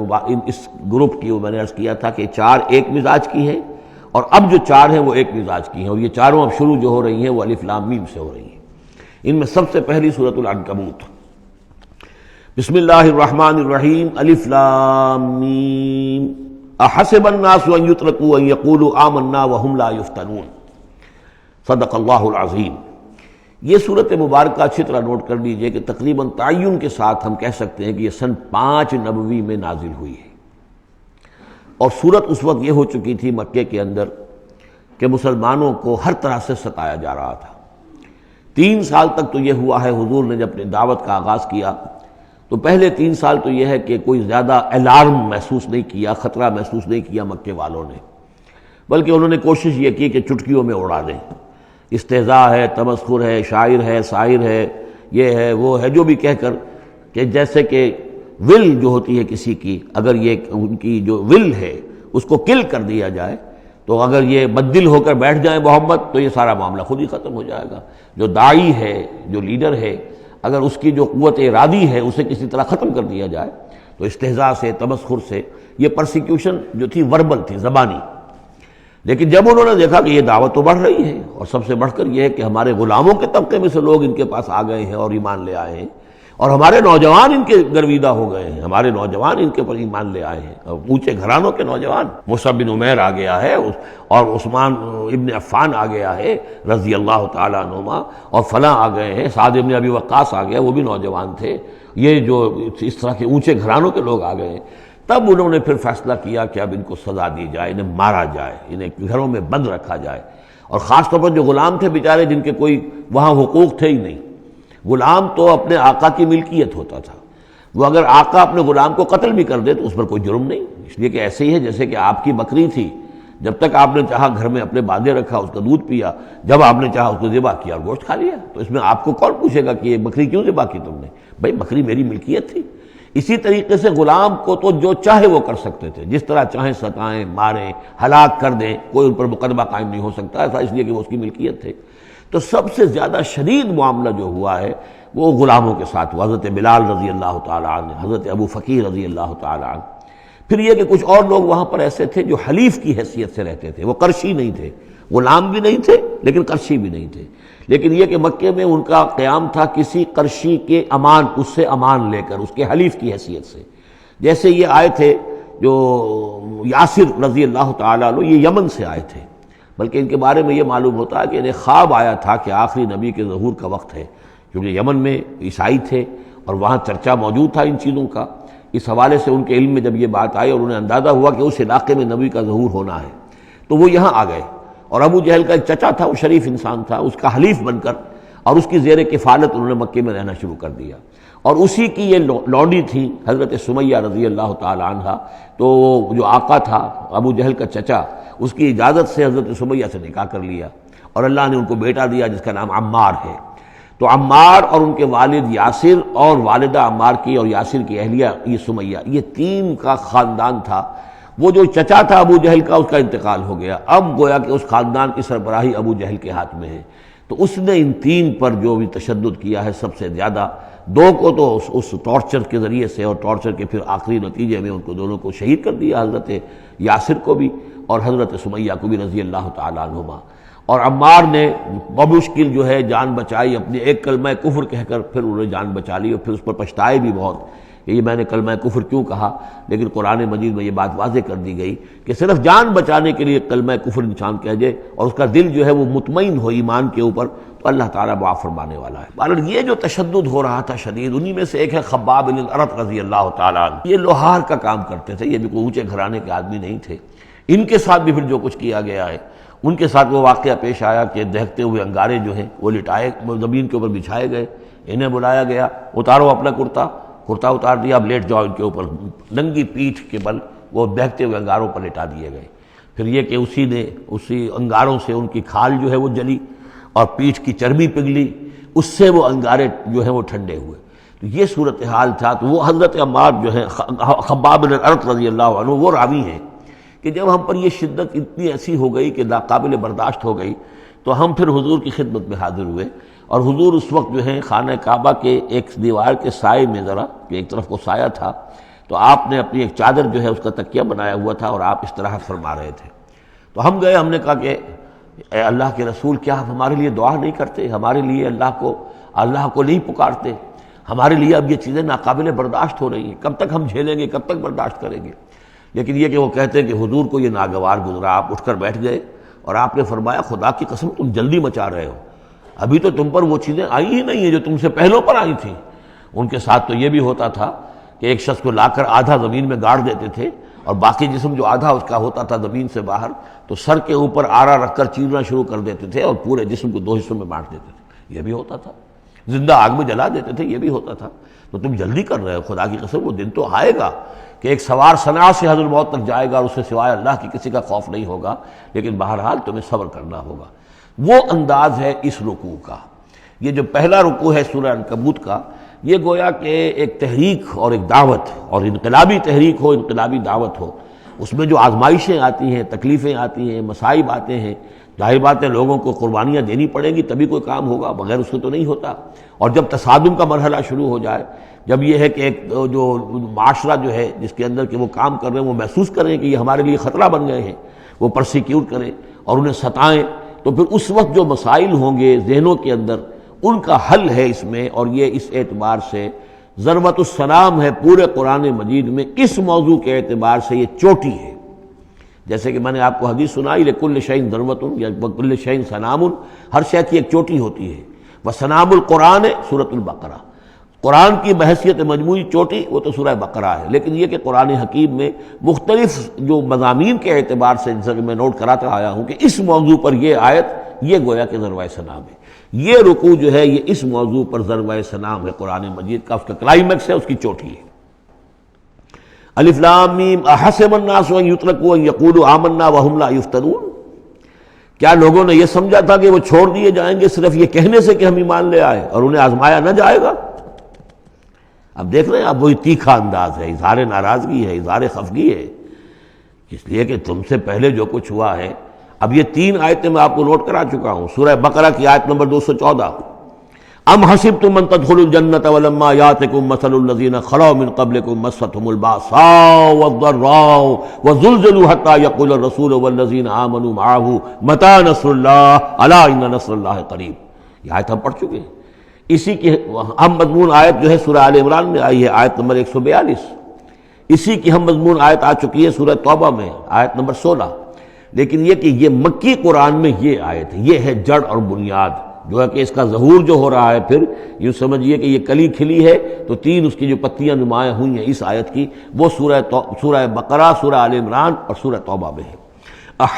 Speaker 2: اس گروپ کی، وہ میں نے عرض کیا تھا کہ 4 ایک مزاج کی ہیں، اور اب جو 4 ہیں وہ ایک مزاج کی ہیں، اور یہ چاروں اب شروع جو ہو رہی ہیں وہ الف لام میم سے ہو رہی ہیں۔ ان میں سب سے پہلی سورۃ العنکبوت، بسم اللہ الرحمن الرحیم، الف لام میم، احسب الناس ان یترکوا ان یقولوا آمنا وهم لا یفتنون، صدق اللہ العظیم۔ یہ صورت مبارکہ اچھی طرح نوٹ کر لیجئے کہ تقریباً تعین کے ساتھ ہم کہہ سکتے ہیں کہ یہ سن 5 نبوی میں نازل ہوئی ہے، اور صورت اس وقت یہ ہو چکی تھی مکے کے اندر کہ مسلمانوں کو ہر طرح سے ستایا جا رہا تھا۔ 3 سال تک تو یہ ہوا ہے، حضور نے جب اپنی دعوت کا آغاز کیا تو پہلے 3 سال تو یہ ہے کہ کوئی زیادہ الارم محسوس نہیں کیا، خطرہ محسوس نہیں کیا مکے والوں نے، بلکہ انہوں نے کوشش یہ کی کہ چٹکیوں میں اڑا دیں۔ استہزاء ہے، تمسخر ہے، شاعر ہے، ساحر ہے، یہ ہے وہ ہے، جو بھی کہہ کر کہ جیسے کہ ول جو ہوتی ہے کسی کی، اگر یہ ان کی جو ول ہے اس کو کل کر دیا جائے تو اگر یہ بددل ہو کر بیٹھ جائیں محمد تو یہ سارا معاملہ خود ہی ختم ہو جائے گا۔ جو داعی ہے، جو لیڈر ہے، اگر اس کی جو قوت ارادی ہے اسے کسی طرح ختم کر دیا جائے تو استہزاء سے، تمسخر سے، یہ پرسیکیوشن جو تھی وربل تھی، زبانی۔ لیکن جب انہوں نے دیکھا کہ یہ دعوت تو بڑھ رہی ہے، اور سب سے بڑھ کر یہ ہے کہ ہمارے غلاموں کے طبقے میں سے لوگ ان کے پاس آ گئے ہیں اور ایمان لے آئے ہیں، اور ہمارے نوجوان ان کے گرویدہ ہو گئے ہیں، ہمارے نوجوان ان کے پر ایمان لے آئے ہیں، اور اونچے گھرانوں کے نوجوان، مصعب بن عمیر آ گیا ہے، اور عثمان ابن عفان آ گیا ہے رضی اللہ تعالیٰ عنہما، اور فلاں آ گئے ہیں، سعد بن ابی وقاص آ گیا، وہ بھی نوجوان تھے، یہ جو اس طرح کے اونچے گھرانوں کے لوگ آ گئے ہیں۔ تب انہوں نے پھر فیصلہ کیا کہ اب ان کو سزا دی جائے، انہیں مارا جائے، انہیں گھروں میں بند رکھا جائے، اور خاص طور پر جو غلام تھے بیچارے، جن کے کوئی وہاں حقوق تھے ہی نہیں۔ غلام تو اپنے آقا کی ملکیت ہوتا تھا، وہ اگر آقا اپنے غلام کو قتل بھی کر دے تو اس پر کوئی جرم نہیں، اس لیے کہ ایسے ہی ہے جیسے کہ آپ کی بکری تھی، جب تک آپ نے چاہا گھر میں اپنے باندھے رکھا، اس کا دودھ پیا، جب آپ نے چاہا اس کو ذبح کیا اور گوشت کھا لیا، تو اس میں آپ کو کون پوچھے گا کہ یہ بکری کیوں ذبح کی تم نے؟ بھائی بکری میری ملکیت تھی۔ اسی طریقے سے غلام کو تو جو چاہے وہ کر سکتے تھے، جس طرح چاہیں ستائیں، ماریں، ہلاک کر دیں، کوئی ان پر مقدمہ قائم نہیں ہو سکتا، ایسا اس لیے کہ وہ اس کی ملکیت تھے۔ تو سب سے زیادہ شدید معاملہ جو ہوا ہے وہ غلاموں کے ساتھ ہوا، حضرت بلال رضی اللہ تعالیٰ عنہ، حضرت ابو فقیر رضی اللہ تعالیٰ عنہ۔ پھر یہ کہ کچھ اور لوگ وہاں پر ایسے تھے جو حلیف کی حیثیت سے رہتے تھے، وہ قرشی نہیں تھے، غلام بھی نہیں تھے لیکن قرشی بھی نہیں تھے، لیکن یہ کہ مکے میں ان کا قیام تھا کسی قرشی کے امان، اس سے امان لے کر، اس کے حلیف کی حیثیت سے۔ جیسے یہ آئے تھے جو یاسر رضی اللہ تعالیٰ عنہ، یہ یمن سے آئے تھے، بلکہ ان کے بارے میں یہ معلوم ہوتا ہے کہ انہیں خواب آیا تھا کہ آخری نبی کے ظہور کا وقت ہے، کیونکہ یمن میں عیسائی تھے اور وہاں چرچا موجود تھا ان چیزوں کا۔ اس حوالے سے ان کے علم میں جب یہ بات آئی اور انہیں اندازہ ہوا کہ اس علاقے میں نبی کا ظہور ہونا ہے تو وہ یہاں آ گئے، اور ابو جہل کا ایک چچا تھا، وہ شریف انسان تھا، اس کا حلیف بن کر اور اس کی زیر کفالت انہوں نے مکے میں رہنا شروع کر دیا، اور اسی کی یہ لونڈی تھی حضرت سمیہ رضی اللہ تعالی عنہ۔ تو جو آقا تھا ابو جہل کا چچا، اس کی اجازت سے حضرت سمیہ سے نکاح کر لیا، اور اللہ نے ان کو بیٹا دیا جس کا نام عمار ہے۔ تو عمار اور ان کے والد یاسر اور والدہ عمار کی اور یاسر کی اہلیہ یہ سمیہ، یہ 3 کا خاندان تھا۔ وہ جو چچا تھا ابو جہل کا، اس کا انتقال ہو گیا، اب گویا کہ اس خاندان کی سربراہی ابو جہل کے ہاتھ میں ہے، تو اس نے ان 3 پر جو بھی تشدد کیا ہے سب سے زیادہ، 2 کو تو اس ٹارچر کے ذریعے سے، اور ٹارچر کے پھر آخری نتیجے میں ان کو دونوں کو شہید کر دیا، حضرت یاسر کو بھی اور حضرت سمیہ کو بھی رضی اللہ تعالیٰ عنہما۔ اور عمار نے بمشکل جو ہے جان بچائی، اپنے ایک کلمہ کفر کہہ کر پھر انہوں نے جان بچا لی، اور پھر اس پر پچھتائے بھی بہت کہ یہ میں نے کلمہ کفر کیوں کہا، لیکن قرآن مجید میں یہ بات واضح کر دی گئی کہ صرف جان بچانے کے لیے کلمہ کفر انسان کہہ دے اور اس کا دل جو ہے وہ مطمئن ہو ایمان کے اوپر، تو اللہ تعالیٰ معاف فرمانے والا ہے۔ بہرحال یہ جو تشدد ہو رہا تھا شدید، انہی میں سے ایک ہے خباب بن الارت رضی اللہ تعالیٰ عنہ۔ یہ لوہار کا کام کرتے تھے، یہ بھی کوئی اونچے گھرانے کے آدمی نہیں تھے۔ ان کے ساتھ بھی پھر جو کچھ کیا گیا ہے، ان کے ساتھ وہ واقعہ پیش آیا کہ دہکتے ہوئے انگارے جو ہیں وہ لٹائے، زمین کے اوپر بچھائے گئے، انہیں بلایا گیا، اتارو اپنا کرتا اتار دیا، اب لیٹ جاؤ ان کے اوپر، ننگی پیٹھ کے بل وہ بہتے ہوئے انگاروں پر لٹا دیے گئے۔ پھر یہ کہ اسی انگاروں سے ان کی کھال جو ہے وہ جلی اور پیٹھ کی چربی پگھلی، اس سے وہ انگارے جو ہیں وہ ٹھنڈے ہوئے۔ تو یہ صورتحال تھا۔ تو وہ حضرت عمار جو ہیں خباب بن الارت رضی اللہ عنہ وہ راوی ہیں کہ جب ہم پر یہ شدت اتنی ایسی ہو گئی کہ ناقابل برداشت ہو گئی تو ہم پھر حضور کی خدمت میں حاضر ہوئے، اور حضور اس وقت جو ہے خانہ کعبہ کے ایک دیوار کے سائے میں ذرا کہ ایک طرف کو سایہ تھا، تو آپ نے اپنی ایک چادر جو ہے اس کا تکیہ بنایا ہوا تھا اور آپ استراحت فرما رہے تھے۔ تو ہم گئے، ہم نے کہا کہ اے اللہ کے رسول، کیا آپ ہمارے لیے دعا نہیں کرتے، ہمارے لیے اللہ کو نہیں پکارتے؟ ہمارے لیے اب یہ چیزیں ناقابل برداشت ہو رہی ہیں، کب تک ہم جھیلیں گے، کب تک برداشت کریں گے؟ لیکن یہ کہ وہ کہتے ہیں کہ حضور کو یہ ناگوار گزرا، آپ اٹھ کر بیٹھ گئے اور آپ نے فرمایا خدا کی قسم تم جلدی مچا رہے ہو، ابھی تو تم پر وہ چیزیں آئی ہی نہیں ہیں جو تم سے پہلوں پر آئی تھیں۔ ان کے ساتھ تو یہ بھی ہوتا تھا کہ ایک شخص کو لا کر آدھا زمین میں گاڑ دیتے تھے اور باقی جسم جو آدھا اس کا ہوتا تھا زمین سے باہر، تو سر کے اوپر آرا رکھ کر چیرنا شروع کر دیتے تھے اور پورے جسم کو 2 حصوں میں بانٹ دیتے تھے، یہ بھی ہوتا تھا۔ زندہ آگ میں جلا دیتے تھے، یہ بھی ہوتا تھا۔ تو تم جلدی کر رہے ہو، خدا کی قسم وہ دن تو آئے گا کہ ایک سوار صنعا سے حضرت موت تک جائے گا اور اس سے سوائے اللہ کی کسی کا خوف نہیں ہوگا، لیکن بہرحال تمہیں صبر کرنا ہوگا۔ وہ انداز ہے اس رکوع کا۔ یہ جو پہلا رکوع ہے سورہ عنکبوت کا، یہ گویا کہ ایک تحریک اور ایک دعوت، اور انقلابی تحریک ہو، انقلابی دعوت ہو، اس میں جو آزمائشیں آتی ہیں، تکلیفیں آتی ہیں، مصائب آتے ہیں، ظاہر بات ہے لوگوں کو قربانیاں دینی پڑیں گی تبھی کوئی کام ہوگا، بغیر اس کے تو نہیں ہوتا۔ اور جب تصادم کا مرحلہ شروع ہو جائے، جب یہ ہے کہ ایک جو معاشرہ جو ہے جس کے اندر کہ وہ کام کر رہے ہیں وہ محسوس کریں کہ یہ ہمارے لیے خطرہ بن گئے ہیں، وہ پرسیکیوٹ کریں اور انہیں ستائیں، تو پھر اس وقت جو مسائل ہوں گے ذہنوں کے اندر ان کا حل ہے اس میں۔ اور یہ اس اعتبار سے ضربۃ السلام ہے پورے قرآن مجید میں، اس موضوع کے اعتبار سے یہ چوٹی ہے۔ جیسے کہ میں نے آپ کو حدیث سنائی لکل شیء ضربۃ یا کل شیء سنام، ہر شے کی ایک چوٹی ہوتی ہے، وسنام القرآن سورۃ البقرہ، قرآن کی بحیثیت مجموعی چوٹی وہ تو سورہ بقرہ ہے۔ لیکن یہ کہ قرآن حکیم میں مختلف جو مضامین کے اعتبار سے جیسا کہ میں نوٹ کراتا آیا ہوں کہ اس موضوع پر یہ آیت یہ گویا کہ ذروۂ سنام ہے، یہ رکوع جو ہے یہ اس موضوع پر ذروۂ سنام ہے قرآن مجید کا، اس کا کلائمیکس ہے، اس کی چوٹی ہے۔ الف لام میم احسب الناس ان یترکوا ان یقولوا آمنا وهم لا یفتنون، کیا لوگوں نے یہ سمجھا تھا کہ وہ چھوڑ دیے جائیں گے صرف یہ کہنے سے کہ ہم ایمان لے آئے اور انہیں آزمایا نہ جائے گا؟ اب دیکھ رہے ہیں، اب وہی تیکھا انداز ہے، اظہار ناراضگی ہے، اظہار خفگی ہے، اس لیے کہ تم سے پہلے جو کچھ ہوا ہے۔ اب یہ 3 آیتیں میں آپ کو نوٹ کرا چکا ہوں۔ سورہ بقرہ کی آیت نمبر 214، ام حسبتم ان تدخلوا الجنة ولما يأتكم مثل الذين خلوا من قبلكم مستهم البأساء والضراء وزلزلوا حتى يقول الرسول والذين آمنوا معه متى نصر الله ألا إن نصر الله قريب۔ یہ آیت ہم پڑھ چکے ہیں۔ اسی کی ہم مضمون آیت جو ہے سورہ آل عمران میں آئی ہے، آیت نمبر 142۔ اسی کی ہم مضمون آیت آ چکی ہے سورہ توبہ میں، آیت نمبر 16۔ لیکن یہ کہ یہ مکی قرآن میں یہ آیت ہے، یہ ہے جڑ اور بنیاد، جو ہے کہ اس کا ظہور جو ہو رہا ہے، پھر یوں سمجھیے کہ یہ کلی کھلی ہے تو 3 اس کی جو پتیاں نمایاں ہوئی ہیں اس آیت کی، وہ سورہ بقرہ، سورہ آل عمران اور سورہ توبہ میں ہے۔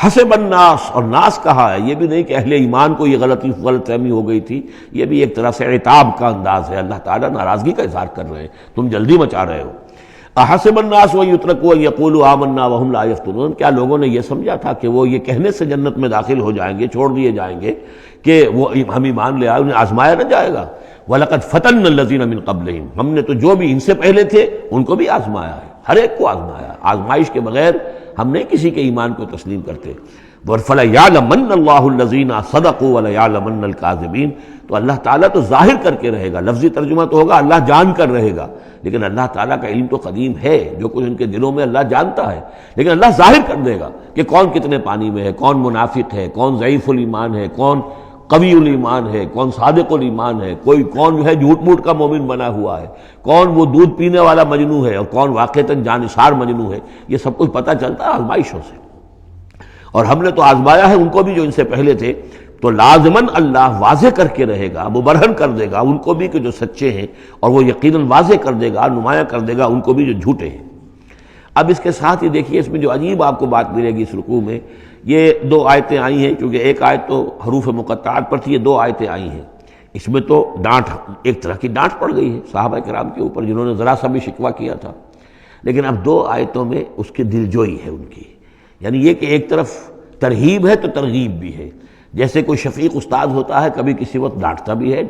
Speaker 2: حسب الناس، اور ناس کہا ہے، یہ بھی نہیں کہ اہل ایمان کو یہ غلط فہمی ہو گئی تھی، یہ بھی ایک طرح سے عتاب کا انداز ہے، اللہ تعالیٰ ناراضگی کا اظہار کر رہے ہیں، تم جلدی مچا رہے ہو۔ احسب الناس ان یترکوا ان یقولوا آمنا وهم لا یفتنون، کیا لوگوں نے یہ سمجھا تھا کہ وہ یہ کہنے سے جنت میں داخل ہو جائیں گے، چھوڑ دیے جائیں گے کہ وہ ہم ایمان لے آئے، انہیں آزمایا نہ جائے گا؟ وَلَقَدْ فَتَنَّا الَّذِينَ مِن قَبْلِهِمْ، ہم نے تو جو بھی ان سے پہلے تھے ان کو بھی آزمایا ہے، ہر ایک کو آزمایا۔ آزمائش کے بغیر ہم نہیں کسی کے ایمان کو تسلیم کرتے۔ فَلَيَعْلَمَنَّ اللَّهُ الَّذِينَ صَدَقُوا وَلَيَعْلَمَنَّ الْكَاذِبِينَ، تو اللہ تعالیٰ تو ظاہر کر کے رہے گا، لفظی ترجمہ تو ہوگا اللہ جان کر رہے گا، لیکن اللہ تعالیٰ کا علم تو قدیم ہے، جو کچھ ان کے دلوں میں اللہ جانتا ہے، لیکن اللہ ظاہر کر دے گا کہ کون کتنے پانی میں ہے، کون منافق ہے، کون ضعیف الایمان ہے، کون قوی الایمان ہے، کون صادق الایمان ہے، کون جو ہے جھوٹ موٹ کا مومن بنا ہوا ہے، کون وہ دودھ پینے والا مجنو ہے اور کون واقعتاً جانثار مجنو ہے۔ یہ سب کچھ پتہ چلتا ہے آزمائشوں سے، اور ہم نے تو آزمایا ہے ان کو بھی جو ان سے پہلے تھے، تو لازماً اللہ واضح کر کے رہے گا، مبرہن کر دے گا ان کو بھی کہ جو سچے ہیں، اور وہ یقیناً واضح کر دے گا، نمایاں کر دے گا ان کو بھی جو جھوٹے ہیں۔ اب اس کے ساتھ ہی دیکھیے اس میں جو عجیب آپ کو بات ملے گی اس رکوع میں، یہ 2 آیتیں آئی ہیں، کیونکہ ایک آیت تو حروف مقطعات پر تھی، یہ 2 آیتیں آئی ہیں۔ اس میں تو ڈانٹ، ایک طرح کی ڈانٹ پڑ گئی ہے صحابہ کرام کے اوپر جنہوں نے ذرا سا بھی شکوہ کیا تھا، لیکن اب 2 آیتوں میں اس کی دلجوئی ہے ان کی، یعنی یہ کہ ایک طرف ترغیب ہے تو ترغیب بھی ہے، جیسے کوئی شفیق استاد ہوتا ہے کبھی کسی وقت ڈانٹتا بھی ہے،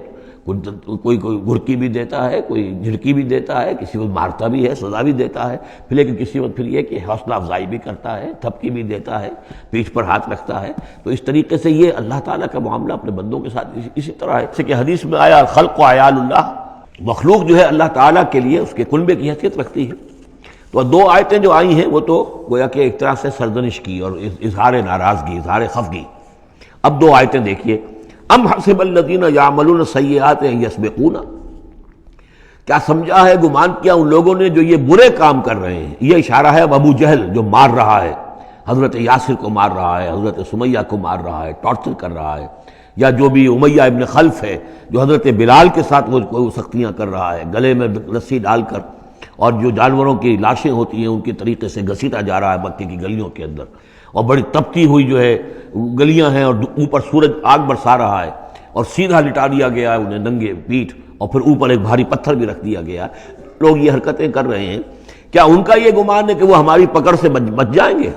Speaker 2: کوئی گھرکی بھی دیتا ہے، کوئی جھڑکی بھی دیتا ہے، کسی وقت مارتا بھی ہے، سزا بھی دیتا ہے، پھر لیکن کسی وقت پھر یہ کہ حوصلہ افزائی بھی کرتا ہے، تھپکی بھی دیتا ہے، پیٹھ پر ہاتھ رکھتا ہے۔ تو اس طریقے سے یہ اللہ تعالیٰ کا معاملہ اپنے بندوں کے ساتھ اسی طرح ہے، جیسے کہ حدیث میں آیا خلق و عیال اللہ، مخلوق جو ہے اللہ تعالیٰ کے لیے اس کے کنبے کی حیثیت رکھتی ہے۔ تو 2 آیتیں جو آئی ہیں وہ تو گویا کہ ایک طرح سے سرزنش کی اور اظہار ناراضگی، اظہار خفگی۔ اب 2 آیتیں دیکھیے، ام حسب الذین یعملون السیئات ان یسبقونا، کیا سمجھا ہے، گمان کیا ان لوگوں نے جو یہ برے کام کر رہے ہیں، یہ اشارہ ہے اب ابو جہل جو مار رہا ہے، حضرت یاسر کو مار رہا ہے، حضرت سمیہ کو مار رہا ہے، ٹارچر کر رہا ہے، یا جو بھی امیہ ابن خلف ہے جو حضرت بلال کے ساتھ وہ سختیاں کر رہا ہے، گلے میں رسی ڈال کر، اور جو جانوروں کی لاشیں ہوتی ہیں ان کے طریقے سے گھسیٹا جا رہا ہے مکے کی گلیوں کے اندر، اور بڑی تپتی ہوئی جو ہے گلیاں ہیں اور اوپر سورج آگ برسا رہا ہے، اور سیدھا لٹا دیا گیا ہے انہیں ننگے پیٹھ، اور پھر اوپر ایک بھاری پتھر بھی رکھ دیا گیا۔ لوگ یہ حرکتیں کر رہے ہیں، کیا ان کا یہ گمان ہے کہ وہ ہماری پکڑ سے بچ جائیں گے؟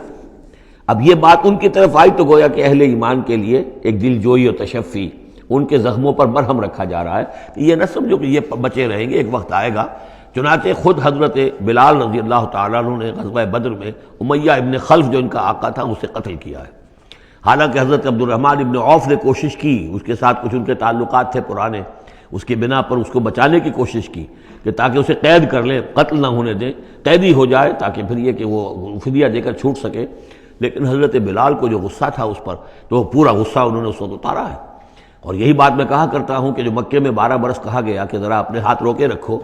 Speaker 2: اب یہ بات ان کی طرف آئی تو گویا کہ اہل ایمان کے لیے ایک دل جوئی اور تشفی، ان کے زخموں پر مرہم رکھا جا رہا ہے کہ یہ نہ سمجھو کہ یہ بچے رہیں گے، ایک وقت آئے گا۔ چنانچہ خود حضرت بلال رضی اللہ تعالیٰ عنہ نے غزوہ بدر میں امیہ ابن خلف جو ان کا آقا تھا اسے قتل کیا ہے، حالانکہ حضرت عبد الرحمن ابن عوف نے کوشش کی، اس کے ساتھ کچھ ان کے تعلقات تھے پرانے، اس کی بنا پر اس کو بچانے کی کوشش کی کہ تاکہ اسے قید کر لیں، قتل نہ ہونے دیں، قیدی ہو جائے تاکہ پھر یہ کہ وہ فدیہ دے کر چھوٹ سکے، لیکن حضرت بلال کو جو غصہ تھا اس پر، تو وہ پورا غصہ انہوں نے اس وقت اتارا ہے۔ اور یہی بات میں کہا کرتا ہوں کہ جو مکے میں 12 برس کہا گیا کہ ذرا اپنے ہاتھ روکے رکھو،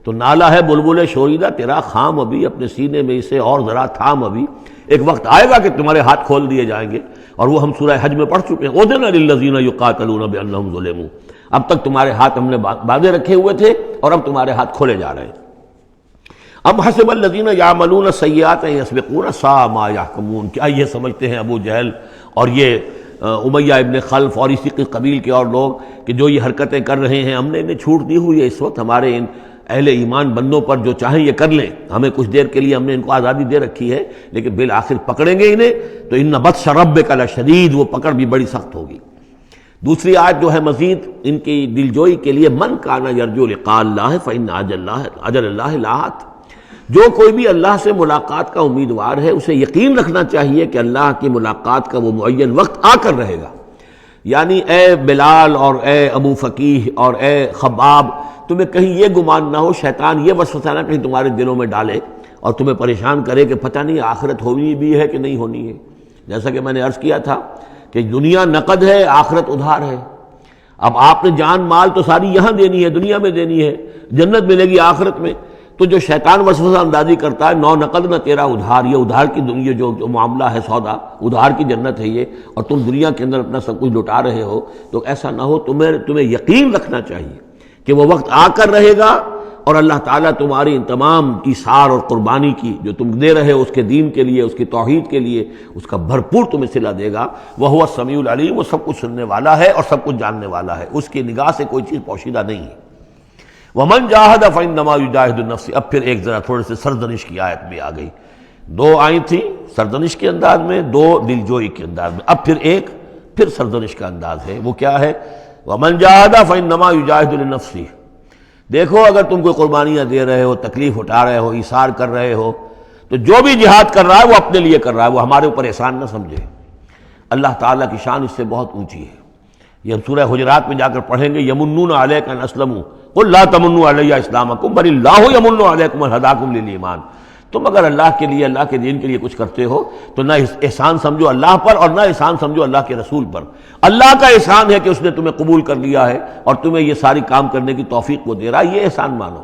Speaker 2: تو نالا ہے بلبل شوریدہ تیرا خام ابھی، اپنے سینے میں اسے اور ذرا تھام ابھی، ایک وقت آئے گا کہ تمہارے ہاتھ کھول دیے جائیں گے، اور وہ ہم سورہ حج میں پڑھ چکے ہیں، اذن للذین یقاتلون بانہم ظلموا، اب تک تمہارے ہاتھ ہم نے باندھے رکھے ہوئے تھے اور اب تمہارے ہاتھ کھولے جا رہے ہیں۔ ام حسب الذین یعملون السیئات ان یسبقونا ساء ما یحکمون، کیا یہ سمجھتے ہیں ابو جہل اور یہ امیہ ابن خلف اور اسی کے قبیل کے اور لوگ کہ جو یہ حرکتیں کر رہے ہیں ہم نے انہیں چھوٹ دی ہوئی ہے، اس وقت ہمارے ان اہل ایمان بندوں پر جو چاہیں یہ کر لیں، ہمیں کچھ دیر کے لیے ہم نے ان کو آزادی دے رکھی ہے، لیکن بالآخر پکڑیں گے انہیں تو ان بطش ربک لشدید، وہ پکڑ بھی بڑی سخت ہوگی۔ دوسری آیت جو ہے مزید ان کی دلجوئی کے لیے، من کان یرجو لقاء اللہ فإن اجل اللہ لآت، جو کوئی بھی اللہ سے ملاقات کا امیدوار ہے اسے یقین رکھنا چاہیے کہ اللہ کی ملاقات کا وہ معین وقت آ کر رہے گا۔ یعنی اے بلال اور اے ابو فقیہ اور اے خباب، تمہیں کہیں یہ گمان نہ ہو، شیطان یہ وسوسہ نہ کہیں تمہارے دلوں میں ڈالے اور تمہیں پریشان کرے کہ پتہ نہیں آخرت ہونی بھی ہے کہ نہیں ہونی ہے۔ جیسا کہ میں نے عرض کیا تھا کہ دنیا نقد ہے، آخرت ادھار ہے۔ اب آپ نے جان مال تو ساری یہاں دینی ہے، دنیا میں دینی ہے، جنت ملے گی آخرت میں، تو جو شیطان وسوسہ اندازی کرتا ہے نو نقد نہ تیرا ادھار، یہ ادھار کی دنیا جو معاملہ ہے، سودا ادھار کی جنت ہے یہ، اور تم دنیا کے اندر اپنا سب کچھ لٹا رہے ہو، تو ایسا نہ ہو، تمہیں یقین رکھنا چاہیے کہ وہ وقت آ کر رہے گا اور اللہ تعالیٰ تمہاری ان تمام ایثار اور قربانی کی جو تم دے رہے ہو اس کے دین کے لیے، اس کی توحید کے لیے، اس کا بھرپور تمہیں صلہ دے گا۔ وَهُوَ السَّمِيعُ الْعَلِيمُ، وہ سب کچھ سننے والا ہے اور سب کچھ جاننے والا ہے، اس کی نگاہ سے کوئی چیز پوشیدہ نہیں ہے۔ وَمَنْ جَاهَدَ فَإِنَّمَا يُجَاهِدُ نَفْسَهُ، اب پھر ایک ذرا تھوڑے سے سرزنش کی آیت بھی آ گئی، 2 آئی تھی سرزنش کے انداز میں، 2 دلجوئی کے انداز میں، اب پھر سرزنش کا انداز ہے، وہ کیا ہے؟ وَمَنْ جَاهَدَ فَإِنَّمَا يُجَاهِدُ لِنَفْسِهِ، دیکھو اگر تم کوئی قربانیاں دے رہے ہو، تکلیف اٹھا رہے ہو، ایثار کر رہے ہو، تو جو بھی جہاد کر رہا ہے وہ اپنے لیے کر رہا ہے، وہ ہمارے اوپر احسان نہ سمجھے۔ اللہ تعالیٰ کی شان اس سے بہت اونچی ہے، یہ ہم سورہ حجرات میں جا کر پڑھیں گے، یمنون علیک ان اسلموا قل لا تمنوا علی اسلامکم بل اللہ یمن علیکم ان ہداکم للایمان، تم اگر اللہ کے لیے، اللہ کے دین کے لیے کچھ کرتے ہو تو نہ احسان سمجھو اللہ پر اور نہ احسان سمجھو اللہ کے رسول پر، اللہ کا احسان ہے کہ اس نے تمہیں قبول کر لیا ہے اور تمہیں یہ ساری کام کرنے کی توفیق وہ دے رہا ہے، یہ احسان مانو۔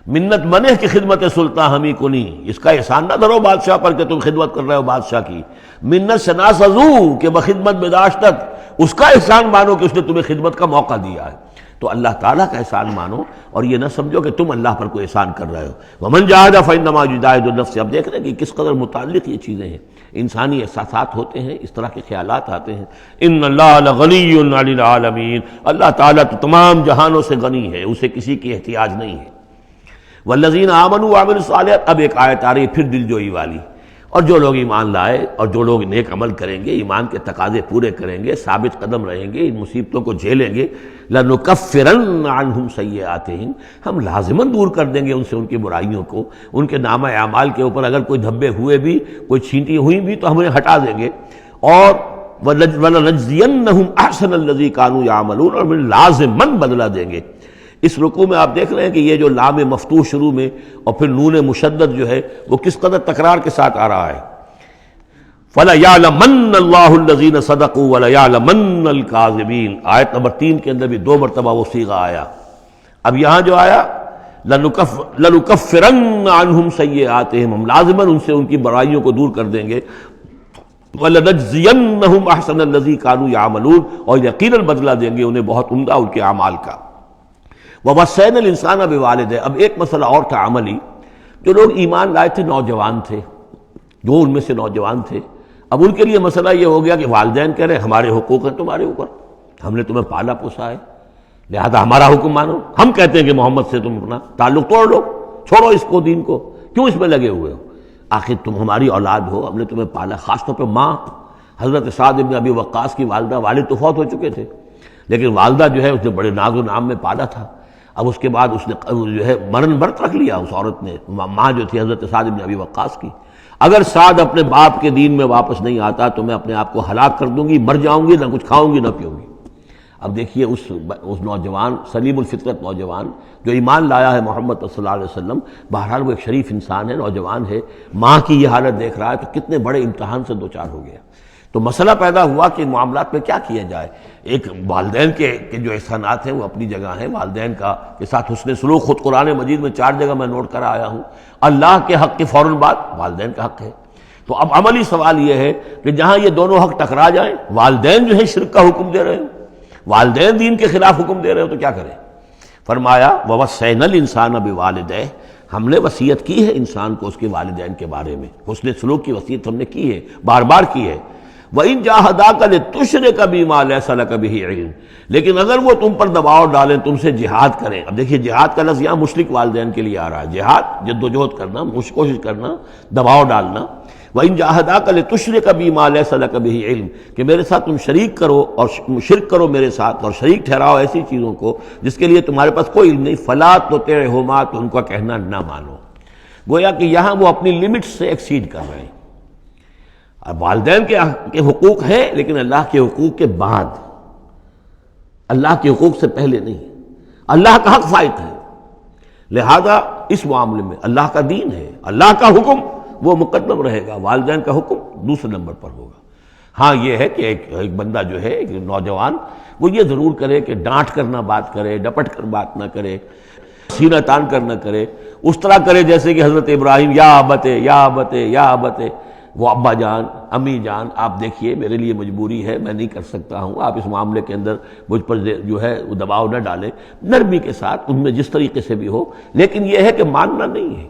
Speaker 2: منت منہ کی خدمت سلطان ہمیں کو نہیں، اس کا احسان نہ دھرو بادشاہ پر کہ تم خدمت کر رہے ہو بادشاہ کی، منت شناسزو کہ بخدمت بداشتت، اس کا احسان مانو کہ اس نے تمہیں خدمت کا موقع دیا ہے۔ تو اللہ تعالیٰ کا احسان مانو اور یہ نہ سمجھو کہ تم اللہ پر کوئی احسان کر رہے ہو. ومن جاہد فانما یجاہد لنفسہ. اب دیکھ رہے ہیں کہ کس قدر متعلق یہ چیزیں ہیں، انسانی احساسات ہوتے ہیں، اس طرح کے خیالات آتے ہیں. ان اللہ لغنی عن العالمین، اللہ تعالیٰ تو تمام جہانوں سے غنی ہے، اسے کسی کی احتیاج نہیں ہے. والذین آمنوا وعملوا الصالحات، اب ایک آیت آ رہی ہے پھر دل جوئی والی. اور جو لوگ ایمان لائے اور جو لوگ نیک عمل کریں گے، ایمان کے تقاضے پورے کریں گے، ثابت قدم رہیں گے، ان مصیبتوں کو جھیلیں گے، لَنُكَفِّرَنَّ عَنْهُمْ سَيِّئَاتِهِمْ، ہم لازماً دور کر دیں گے ان سے ان کی برائیوں کو. ان کے نامہ اعمال کے اوپر اگر کوئی دھبے ہوئے بھی، کوئی چھینٹی ہوئی بھی تو ہم انہیں ہٹا دیں گے. اور وَلَنَجْزِيَنَّهُمْ أَحْسَنَ الَّذِي كَانُوا يَعْمَلُونَ، اور ہم لازماً بدلہ دیں گے. اس رکوع میں آپ دیکھ رہے ہیں کہ یہ جو لام مفتوح شروع میں اور پھر نون مشدد جو ہے وہ کس قدر تکرار کے ساتھ آ رہا ہے. فَلَيَعْلَمَنَّ اللَّهُ الَّذِينَ صَدَقُوا وَلَيَعْلَمَنَّ الْكَاذِبِينَ. آیت نمبر 3 کے اندر بھی 2 مرتبہ وہ صیغہ آیا. اب یہاں جو آیا لَنُكَفِّرَنَّ عَنْهُمْ سَيِّئَاتِهِمْ، ہم لازماً ان سے ان کی برائیوں کو دور کر دیں گے. وَلَنَجْزِيَنَّهُمْ أَحْسَنَ الَّذِي كَانُوا يَعْمَلُونَ، اور یقیناً بدلہ دیں گے انہیں بہت عمدہ ان کے اعمال کا. وَوَصَّيْنَا الْإِنسَانَ بِوَالِدَيْهِ، اب ایک مسئلہ اور تھا عملی. جو لوگ ایمان لائے تھے نوجوان تھے، جو ان میں سے نوجوان تھے، اب ان کے لیے مسئلہ یہ ہو گیا کہ والدین کہہ رہے ہیں ہمارے حقوق ہیں تمہارے اوپر، ہم نے تمہیں پالا پوسا ہے، لہذا ہمارا حکم مانو. ہم کہتے ہیں کہ محمد سے تم اپنا تعلق توڑ لو، چھوڑو اس کو، دین کو، کیوں اس میں لگے ہوئے ہو؟ آخر تم ہماری اولاد ہو، ہم نے تمہیں پالا. خاص طور پہ ماں، حضرت سعد بن ابی وقاص کی والدہ، والد تو فوت ہو چکے تھے لیکن والدہ جو ہے اس نے بڑے ناز و نام میں پالا تھا. اب اس کے بعد اس نے جو ہے مرن برت رکھ لیا اس عورت نے، ماں جو تھی حضرت سعد بن ابی وقاص کی. اگر سعد اپنے باپ کے دین میں واپس نہیں آتا تو میں اپنے آپ کو ہلاک کر دوں گی، مر جاؤں گی، نہ کچھ کھاؤں گی نہ پیوں گی. اب دیکھیے اس نوجوان سلیم الفطرت نوجوان جو ایمان لایا ہے محمد صلی اللہ علیہ وسلم، بہرحال وہ ایک شریف انسان ہے، نوجوان ہے، ماں کی یہ حالت دیکھ رہا ہے تو کتنے بڑے امتحان سے دوچار ہو گیا. تو مسئلہ پیدا ہوا کہ ان معاملات میں کیا کیا جائے. ایک والدین کے جو احسانات ہیں وہ اپنی جگہ ہیں، والدین کے ساتھ حسن سلوک خود قرآن مجید میں 4 جگہ میں نوٹ کرا آیا ہوں. اللہ کے حق کے فوراً بعد والدین کا حق ہے. تو اب عملی سوال یہ ہے کہ جہاں یہ دونوں حق ٹکرا جائیں، والدین جو ہے شرک کا حکم دے رہے ہو، والدین دین کے خلاف حکم دے رہے ہو، تو کیا کریں؟ فرمایا وَوَصَّيْنَا الْإِنسَانَ بِوَالِدَيْهِ، ہم نے وصیت کی ہے انسان کو اس کے والدین کے بارے میں، حسن سلوک کی وصیت ہم نے کی ہے، بار بار کی ہے. وَإِن جَاهَدَاكَ لِتُشْرِكَ بِمَا لَيْسَ لَكَ بِهِ عِلْمٌ، لیکن اگر وہ تم پر دباؤ ڈالیں، تم سے جہاد کریں. اب دیکھیے جہاد کا لفظ یہاں مشرک والدین کے لیے آ رہا ہے. جہاد جد و جہد کرنا، کوشش کرنا، دباؤ ڈالنا. وَإِن جَاهَدَاكَ لِتُشْرِكَ بِمَا لَيْسَ لَكَ بِهِ عِلْمٌ، کہ میرے ساتھ تم شریک کرو اور شرک کرو میرے ساتھ اور شریک ٹھہراؤ ایسی چیزوں کو جس کے لیے تمہارے پاس کوئی علم نہیں. فَلَا تُطِعْهُمَا، تو ان کا کہنا نہ مانو. گویا کہ یہاں وہ اپنی لمٹ سے ایکسیڈ کر رہے ہیں. اب والدین کے حقوق ہیں لیکن اللہ کے حقوق کے بعد، اللہ کے حقوق سے پہلے نہیں. اللہ کا حق فائت ہے، لہذا اس معاملے میں اللہ کا دین ہے، اللہ کا حکم وہ مقدم رہے گا، والدین کا حکم دوسرے نمبر پر ہوگا. ہاں یہ ہے کہ ایک بندہ جو ہے، ایک نوجوان، وہ یہ ضرور کرے کہ ڈانٹ کر نہ بات کرے، ڈپٹ کر بات نہ کرے، سینہ تان کر نہ کرے، اس طرح کرے جیسے کہ حضرت ابراہیم یا ابتے یا ابتے یا ابتے، وہ ابا جان، امی جان، آپ دیکھیے میرے لیے مجبوری ہے، میں نہیں کر سکتا ہوں، آپ اس معاملے کے اندر مجھ پر جو ہے وہ دباؤ نہ ڈالیں. نرمی کے ساتھ ان میں جس طریقے سے بھی ہو، لیکن یہ ہے کہ ماننا نہیں ہے.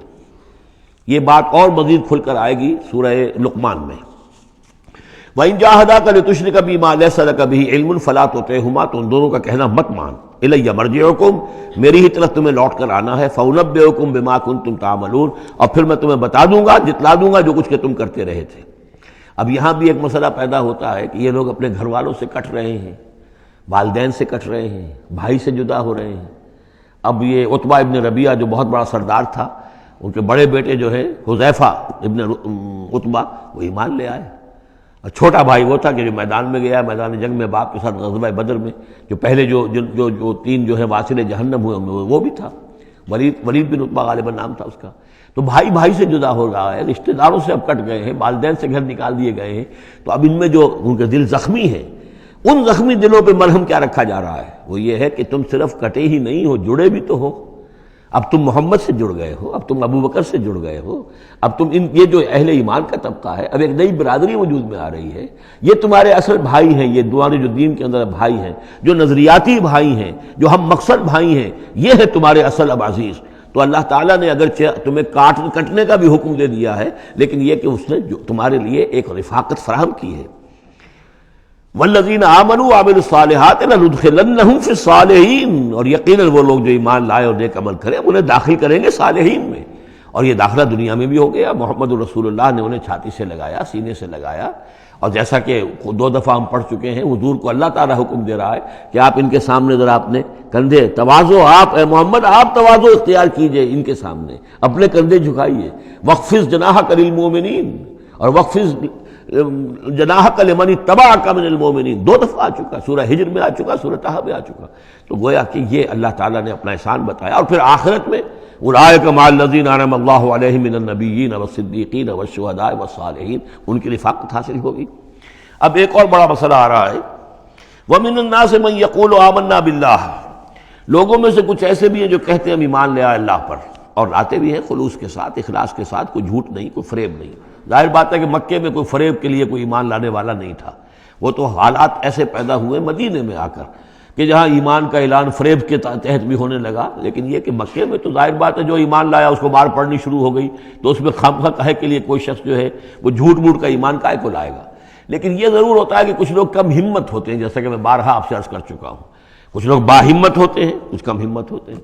Speaker 2: یہ بات اور مزید کھل کر آئے گی سورہ لقمان میں. وَإِن جَاهَدَاكَ لِتُشْرِكَ بِمَا لَيْسَ لَكَ بِهِ عِلْمٌ فَلَا تُطِعْهُمَا، تو ان دونوں کا کہنا مت مان. إِلَيَّ مَرْجِعُكُمْ، میری ہی طرف تمہیں لوٹ کر آنا ہے. فَأُنَبِّئُكُم بِمَا كُنتُمْ تَعْمَلُونَ، اور پھر میں تمہیں بتا دوں گا، جتلا دوں گا جو کچھ کہ تم کرتے رہے تھے. اب یہاں بھی ایک مسئلہ پیدا ہوتا ہے کہ یہ لوگ اپنے گھر والوں سے کٹ رہے ہیں، والدین سے کٹ رہے ہیں، بھائی سے جدا ہو رہے ہیں. اب یہ عتبہ ابن ربیعہ جو بہت بڑا سردار تھا، ان کے بڑے بیٹے جو ہے حذیفہ ابن عتبہ، وہ ایمان لے آئے. اور چھوٹا بھائی وہ تھا کہ جو میدان میں گیا، میدان جنگ میں باپ کے ساتھ غزوہ بدر میں، جو پہلے جو 3 جو ہے واصل جہنم ہوئے وہ بھی تھا، ولید بن عتبہ غالباً نام تھا اس کا. تو بھائی سے جدا ہو رہا ہے، رشتہ داروں سے اب کٹ گئے ہیں، والدین سے گھر نکال دیے گئے ہیں. تو اب ان میں جو ان کے دل زخمی ہیں، ان زخمی دلوں پہ مرہم کیا رکھا جا رہا ہے؟ وہ یہ ہے کہ تم صرف کٹے ہی نہیں ہو، جڑے بھی تو ہو. اب تم محمد سے جڑ گئے ہو، اب تم ابو بکر سے جڑ گئے ہو، اب تم یہ جو اہل ایمان کا طبقہ ہے، اب ایک نئی برادری وجود میں آ رہی ہے، یہ تمہارے اصل بھائی ہیں، یہ تمہارے جو دین کے اندر بھائی ہیں، جو نظریاتی بھائی ہیں، جو ہم مقصد بھائی ہیں، یہ ہے تمہارے اصل اب عزیز۔ تو اللہ تعالیٰ نے اگرچہ تمہیں کٹنے کا بھی حکم دے دیا ہے، لیکن یہ کہ اس نے جو تمہارے لیے ایک رفاقت فراہم کی ہے۔ والذین آمنوا وعملوا الصالحات لندخلنہم فی الصالحین، اور یقیناً وہ لوگ جو ایمان لائے اور نیک عمل کرے انہیں داخل کریں گے صالحین میں۔ اور یہ داخلہ دنیا میں بھی ہو گیا، محمد رسول اللہ نے انہیں چھاتی سے لگایا، سینے سے لگایا، اور جیسا کہ 2 دفعہ ہم پڑھ چکے ہیں، حضور کو اللہ تعالیٰ حکم دے رہا ہے کہ آپ ان کے سامنے ذرا اپنے کندھے تواضع، آپ اے محمد آپ تواضع اختیار کیجئے ان کے سامنے، اپنے کندھے جھکائیے۔ وَاخْفِضْ جَنَاحَكَ لِلْمُؤْمِنِينَ، اور وَاخْفِضْ جناحک لمن اتبعک من المؤمنین 2 دفعہ آ چکا، سورہ ہجر میں آ چکا، سورہ طہ میں آ چکا۔ تو گویا کہ یہ اللہ تعالیٰ نے اپنا احسان بتایا، اور پھر آخرت میں اولئک مع الذین انعم اللہ علیہم من النبیین والصدیقین والشہداء والصالحین، ان کی رفاقت حاصل ہوگی۔ اب ایک اور بڑا مسئلہ آ رہا ہے، ومن الناس من یقول آمنا باللہ، لوگوں میں سے کچھ ایسے بھی ہیں جو کہتے ہیں ہم ایمان لے آئے اللہ پر، اور لاتے بھی ہیں خلوص کے ساتھ، اخلاص کے ساتھ، کوئی جھوٹ نہیں، کوئی فریب نہیں۔ ظاہر بات ہے کہ مکے میں کوئی فریب کے لیے کوئی ایمان لانے والا نہیں تھا، وہ تو حالات ایسے پیدا ہوئے مدینے میں آ کر کہ جہاں ایمان کا اعلان فریب کے تحت بھی ہونے لگا، لیکن یہ کہ مکے میں تو ظاہر بات ہے جو ایمان لایا اس کو مار پڑنی شروع ہو گئی، تو اس میں خامخواہ کہے کے لیے کوئی شخص جو ہے وہ جھوٹ موٹ کا ایمان کائے کو لائے گا۔ لیکن یہ ضرور ہوتا ہے کہ کچھ لوگ کم ہمت ہوتے ہیں، جیسا کہ میں بارہا آپ سے عرض کر چکا ہوں، کچھ لوگ باہمت ہوتے ہیں، کچھ کم ہمت ہوتے ہیں۔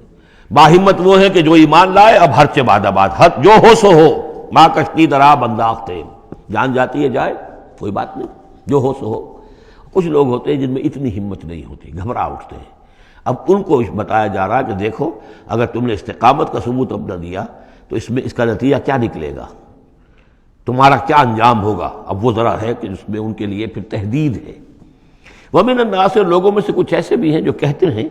Speaker 2: باہمت وہ ہے کہ جو ایمان لائے اب ہر چہ بعد حد جو ہو سو ہو، ماں کشتی درا بنداختے، جان جاتی ہے جائے کوئی بات نہیں، جو ہو سو ہو۔ کچھ لوگ ہوتے ہیں جن میں اتنی ہمت نہیں ہوتی، گھبرا اٹھتے ہیں۔ اب ان کو بتایا جا رہا ہے کہ دیکھو اگر تم نے استقامت کا ثبوت اپنا دیا تو اس کا نتیجہ کیا نکلے گا، تمہارا کیا انجام ہوگا۔ اب وہ ذرا ہے کہ اس میں ان کے لیے پھر تحدید ہے۔ ومن الناس، لوگوں میں سے کچھ ایسے بھی ہیں جو کہتے ہیں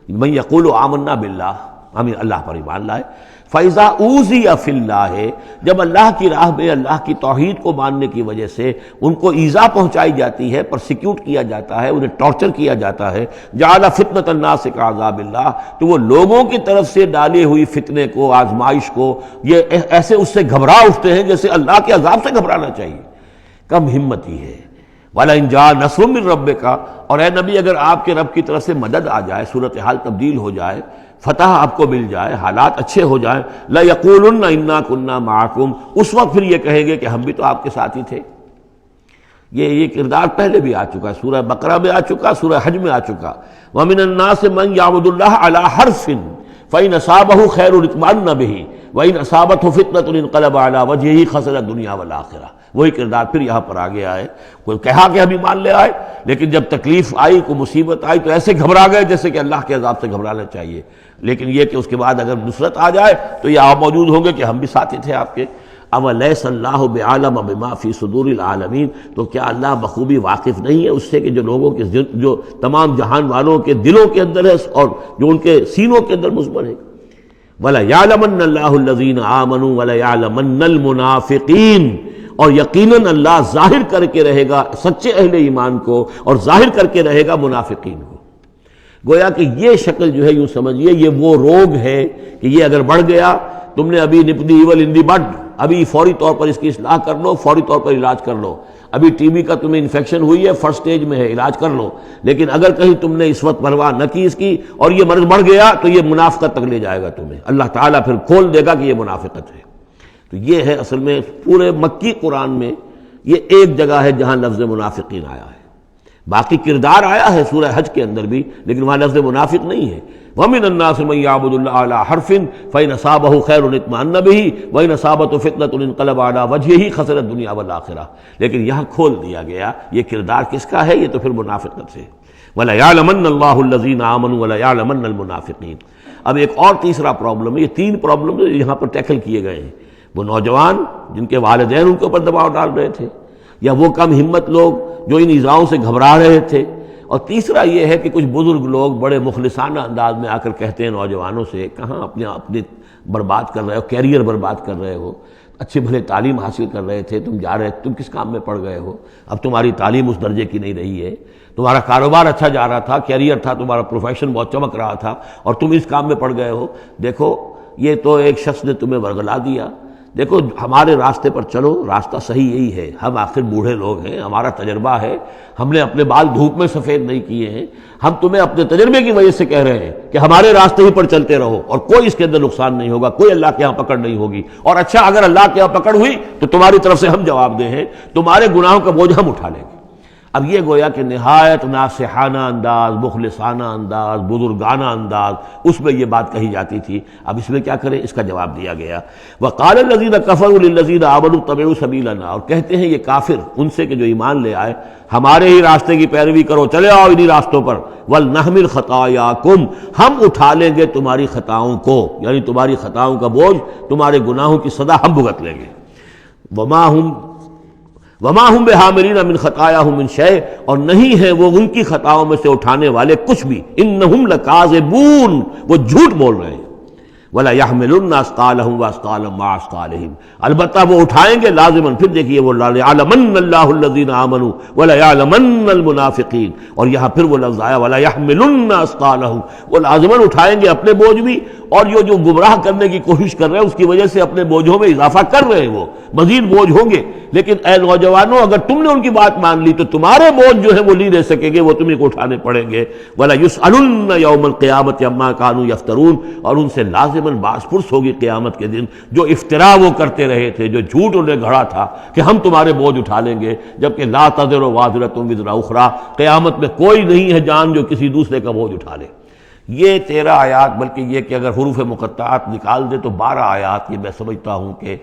Speaker 2: من یقول آمنا باللہ، ہم اللہ پر ایمان لائے، فَإِذَا أُوذِيَ فِي اللَّهِ، جب اللہ کی راہ میں اللہ کی توحید کو ماننے کی وجہ سے ان کو ایذا پہنچائی جاتی ہے، پرسیکیوٹ کیا جاتا ہے، انہیں ٹارچر کیا جاتا ہے، جعل فتنة الناس كعذاب اللہ، تو وہ لوگوں کی طرف سے ڈالی ہوئی فتنے کو، آزمائش کو، یہ ایسے اس سے گھبرا اٹھتے ہیں جیسے اللہ کے عذاب سے گھبرانا چاہیے۔ کم ہمتی ہے۔ وَلَئِن جَاءَ نَصْرٌ مِّن رَّبِّكَ، اور اے نبی اگر آپ کے رب کی طرف سے مدد آ جائے، صورتحال تبدیل ہو جائے، فتح آپ کو مل جائے، حالات اچھے ہو جائیں، لَيَقُولُنَّ إِنَّا كُنَّا مَعَكُمْ، اس وقت پھر یہ کہیں گے کہ ہم بھی تو آپ کے ساتھ ہی تھے۔ یہ کردار پہلے بھی آ چکا، سورہ بقرہ میں آ چکا، سورہ حج میں آ چکا۔ وَمِنَ النَّاسِ مَن يَعْبُدُ اللَّهَ عَلَىٰ حَرْفٍ فَإِنْ أَصَابَهُ خَيْرٌ اطْمَأَنَّ بِهِ وَإِنْ أَصَابَتْهُ فِتْنَةٌ انقلب عَلَىٰ وَجْهِهِ خَسِرَ الدُّنْيَا وَالْآخِرَةَ۔ وہی کردار پھر یہاں پر آ گیا ہے۔ کوئی کہا کہ ہم ایمان لے آئے، لیکن جب تکلیف آئی، کوئی مصیبت آئی تو ایسے گھبرا گئے جیسے کہ اللہ کے عذاب سے گھبرانا چاہیے، لیکن یہ کہ اس کے بعد اگر نصرت آ جائے تو یہ آپ موجود ہوں گے کہ ہم بھی ساتھی تھے آپ کے۔ اَوَلَيْسَ اللَّهُ بِعَالَمَ بِمَا فِي صُدُورِ الْعَالَمِينَ، تو کیا اللہ بخوبی واقف نہیں ہے اس سے کہ جو لوگوں کے جو تمام جہان والوں کے دلوں کے اندر ہے اور جو ان کے سینوں کے اندر مضمر ہے۔ وَلَيَعْلَمَنَّ اللَّهُ الَّذِينَ آمَنُوا وَلَيَعْلَمَنَّ الْمُنَافِقِينَ، اور یقیناً اللہ ظاہر کر کے رہے گا سچے اہل ایمان کو اور ظاہر کر کے رہے گا منافقین کو۔ گویا کہ یہ شکل جو ہے یوں سمجھیے یہ وہ روگ ہے کہ یہ اگر بڑھ گیا، تم نے ابھی نپ دی ایول ان دی بڈ، ابھی فوری طور پر اس کی اصلاح کر لو، فوری طور پر علاج کر لو۔ ابھی ٹی بی کا تمہیں انفیکشن ہوئی ہے، فرسٹ سٹیج میں ہے، علاج کر لو۔ لیکن اگر کہیں تم نے اس وقت پرواہ نہ کی اس کی اور یہ مرض بڑھ گیا تو یہ منافقت تک لے جائے گا تمہیں، اللہ تعالیٰ پھر کھول دے گا کہ یہ منافقت ہے۔ تو یہ ہے اصل میں پورے مکی قرآن میں یہ ایک جگہ ہے جہاں لفظ منافقین آیا ہے، باقی کردار آیا ہے سورہ حج کے اندر بھی، لیکن وہاں لفظ منافق نہیں ہے۔ وَمِنَ النَّاسِ مَن يَعْبُدُ اللَّهَ عَلَىٰ حَرْفٍ فَإِنْ أَصَابَهُ خَيْرٌ اطْمَأَنَّ بِهِ وَإِنْ أَصَابَتْهُ فِتْنَةٌ انقلب عَلَىٰ وَجْهِهِ خَسِرَ الدُّنْيَا وَالْآخِرَةَ، لیکن یہاں کھول دیا گیا یہ کردار کس کا ہے، یہ تو پھر منافقت سے۔ وَلَيَعْلَمَنَّ اللَّهُ الَّذِينَ آمَنُوا وَلَيَعْلَمَنَّ الْمُنَافِقِينَ۔ اب ایک اور تیسرا پرابلم ہے، یہ 3 پرابلم یہاں پر ٹیکل کیے گئے ہیں۔ وہ نوجوان جن کے والدین ان کے اوپر دباؤ ڈال رہے تھے، یا وہ کم ہمت لوگ جو ان ایذاؤں سے گھبرا رہے تھے، اور تیسرا یہ ہے کہ کچھ بزرگ لوگ بڑے مخلصانہ انداز میں آ کر کہتے ہیں نوجوانوں سے، کہاں اپنے برباد کر رہے ہو، کیریئر برباد کر رہے ہو، اچھے بھلے تعلیم حاصل کر رہے تھے، تم جا رہے تم کس کام میں پڑ گئے ہو، اب تمہاری تعلیم اس درجے کی نہیں رہی ہے، تمہارا کاروبار اچھا جا رہا تھا، کیریئر تھا، تمہارا پروفیشن بہت چمک رہا تھا، اور تم اس کام میں پڑ گئے ہو۔ دیکھو یہ تو ایک شخص نے تمہیں ورگلا دیا. دیکھو ہمارے راستے پر چلو، راستہ صحیح یہی ہے. ہم آخر بوڑھے لوگ ہیں، ہمارا تجربہ ہے، ہم نے اپنے بال دھوپ میں سفید نہیں کیے ہیں. ہم تمہیں اپنے تجربے کی وجہ سے کہہ رہے ہیں کہ ہمارے راستے ہی پر چلتے رہو اور کوئی اس کے اندر نقصان نہیں ہوگا، کوئی اللہ کے ہاں پکڑ نہیں ہوگی. اور اچھا اگر اللہ کے ہاں پکڑ ہوئی تو تمہاری طرف سے ہم جواب دہ ہیں، تمہارے گناہوں کا بوجھ ہم اٹھا لیں گے. اب یہ گویا کہ نہایت ناصحانہ انداز، مخلصانہ انداز، بزرگانہ انداز اس میں یہ بات کہی جاتی تھی. اب اس میں کیا کریں، اس کا جواب دیا گیا. وقال الذین کفروا للذین آمنوا اتبعوا سبیلنا، اور کہتے ہیں یہ کافر ان سے کہ جو ایمان لے آئے، ہمارے ہی راستے کی پیروی کرو، چلے آؤ انہی راستوں پر. ولنحمل خطایاکم، ہم اٹھا لیں گے تمہاری خطاؤں کو، یعنی تمہاری خطاؤں کا بوجھ، تمہارے گناہوں کی سزا ہم بھگت لیں گے. وما ہم بحاملین من خطایاہم من شیء، اور نہیں ہیں وہ ان کی خطاؤں میں سے اٹھانے والے کچھ بھی. انہم لکاذبون، وہ جھوٹ بول رہے ہیں. ولا يحملن اثقالهم واثقالا مع اثقالهم، البتہ وہ اٹھائیں گے لازماً. پھر دیکھیے وہ ليعلمن الله الذين آمنوا ولا يعلمن المنافقین، اور یہاں پھر وہ لفظ آیا ولا يحملن اثقالهم، وہ لازماً اٹھائیں گے اپنے بوجھ بھی، اور جو گمراہ کرنے کی کوشش کر رہے ہیں اس کی وجہ سے اپنے بوجھوں میں اضافہ کر رہے ہیں، وہ مزید بوجھ ہوں گے. لیکن اے نوجوانوں، اگر تم نے ان کی بات مان لی تو تمہارے بوجھ جو ہے وہ نہیں رہ سکیں گے، وہ تمہیں کو اٹھانے پڑیں گے. ولا يسألن يوم القيامة عما كانوا يفترون، اور ان سے لازماً باس پرس ہوگی قیامت کے دن جو افطرا وہ کرتے رہے تھے، جو جھوٹ انہیں گھڑا تھا کہ ہم تمہارے بوجھ اٹھا لیں گے، جبکہ لا تزر وازرۃ وزر اخری، قیامت میں کوئی نہیں ہے جان جو کسی دوسرے کا بوجھ اٹھا لے. یہ 13 آیات، بلکہ یہ کہ اگر حروف مقطعات نکال دے تو 12 آیات، یہ میں سمجھتا ہوں کہ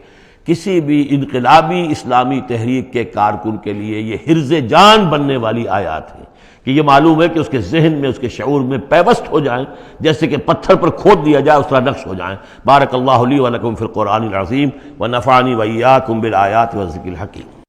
Speaker 2: کسی بھی انقلابی اسلامی تحریک کے کارکن کے لیے یہ حرز جان بننے والی آیات ہیں کہ یہ معلوم ہے کہ اس کے ذہن میں، اس کے شعور میں پیوست ہو جائیں، جیسے کہ پتھر پر کھود دیا جائے اس طرح نقش ہو جائیں. بارک اللہ لی و لکم فی القرآن العظیم ونفعنی وإیاکم بالآیات والذکر الحکیم.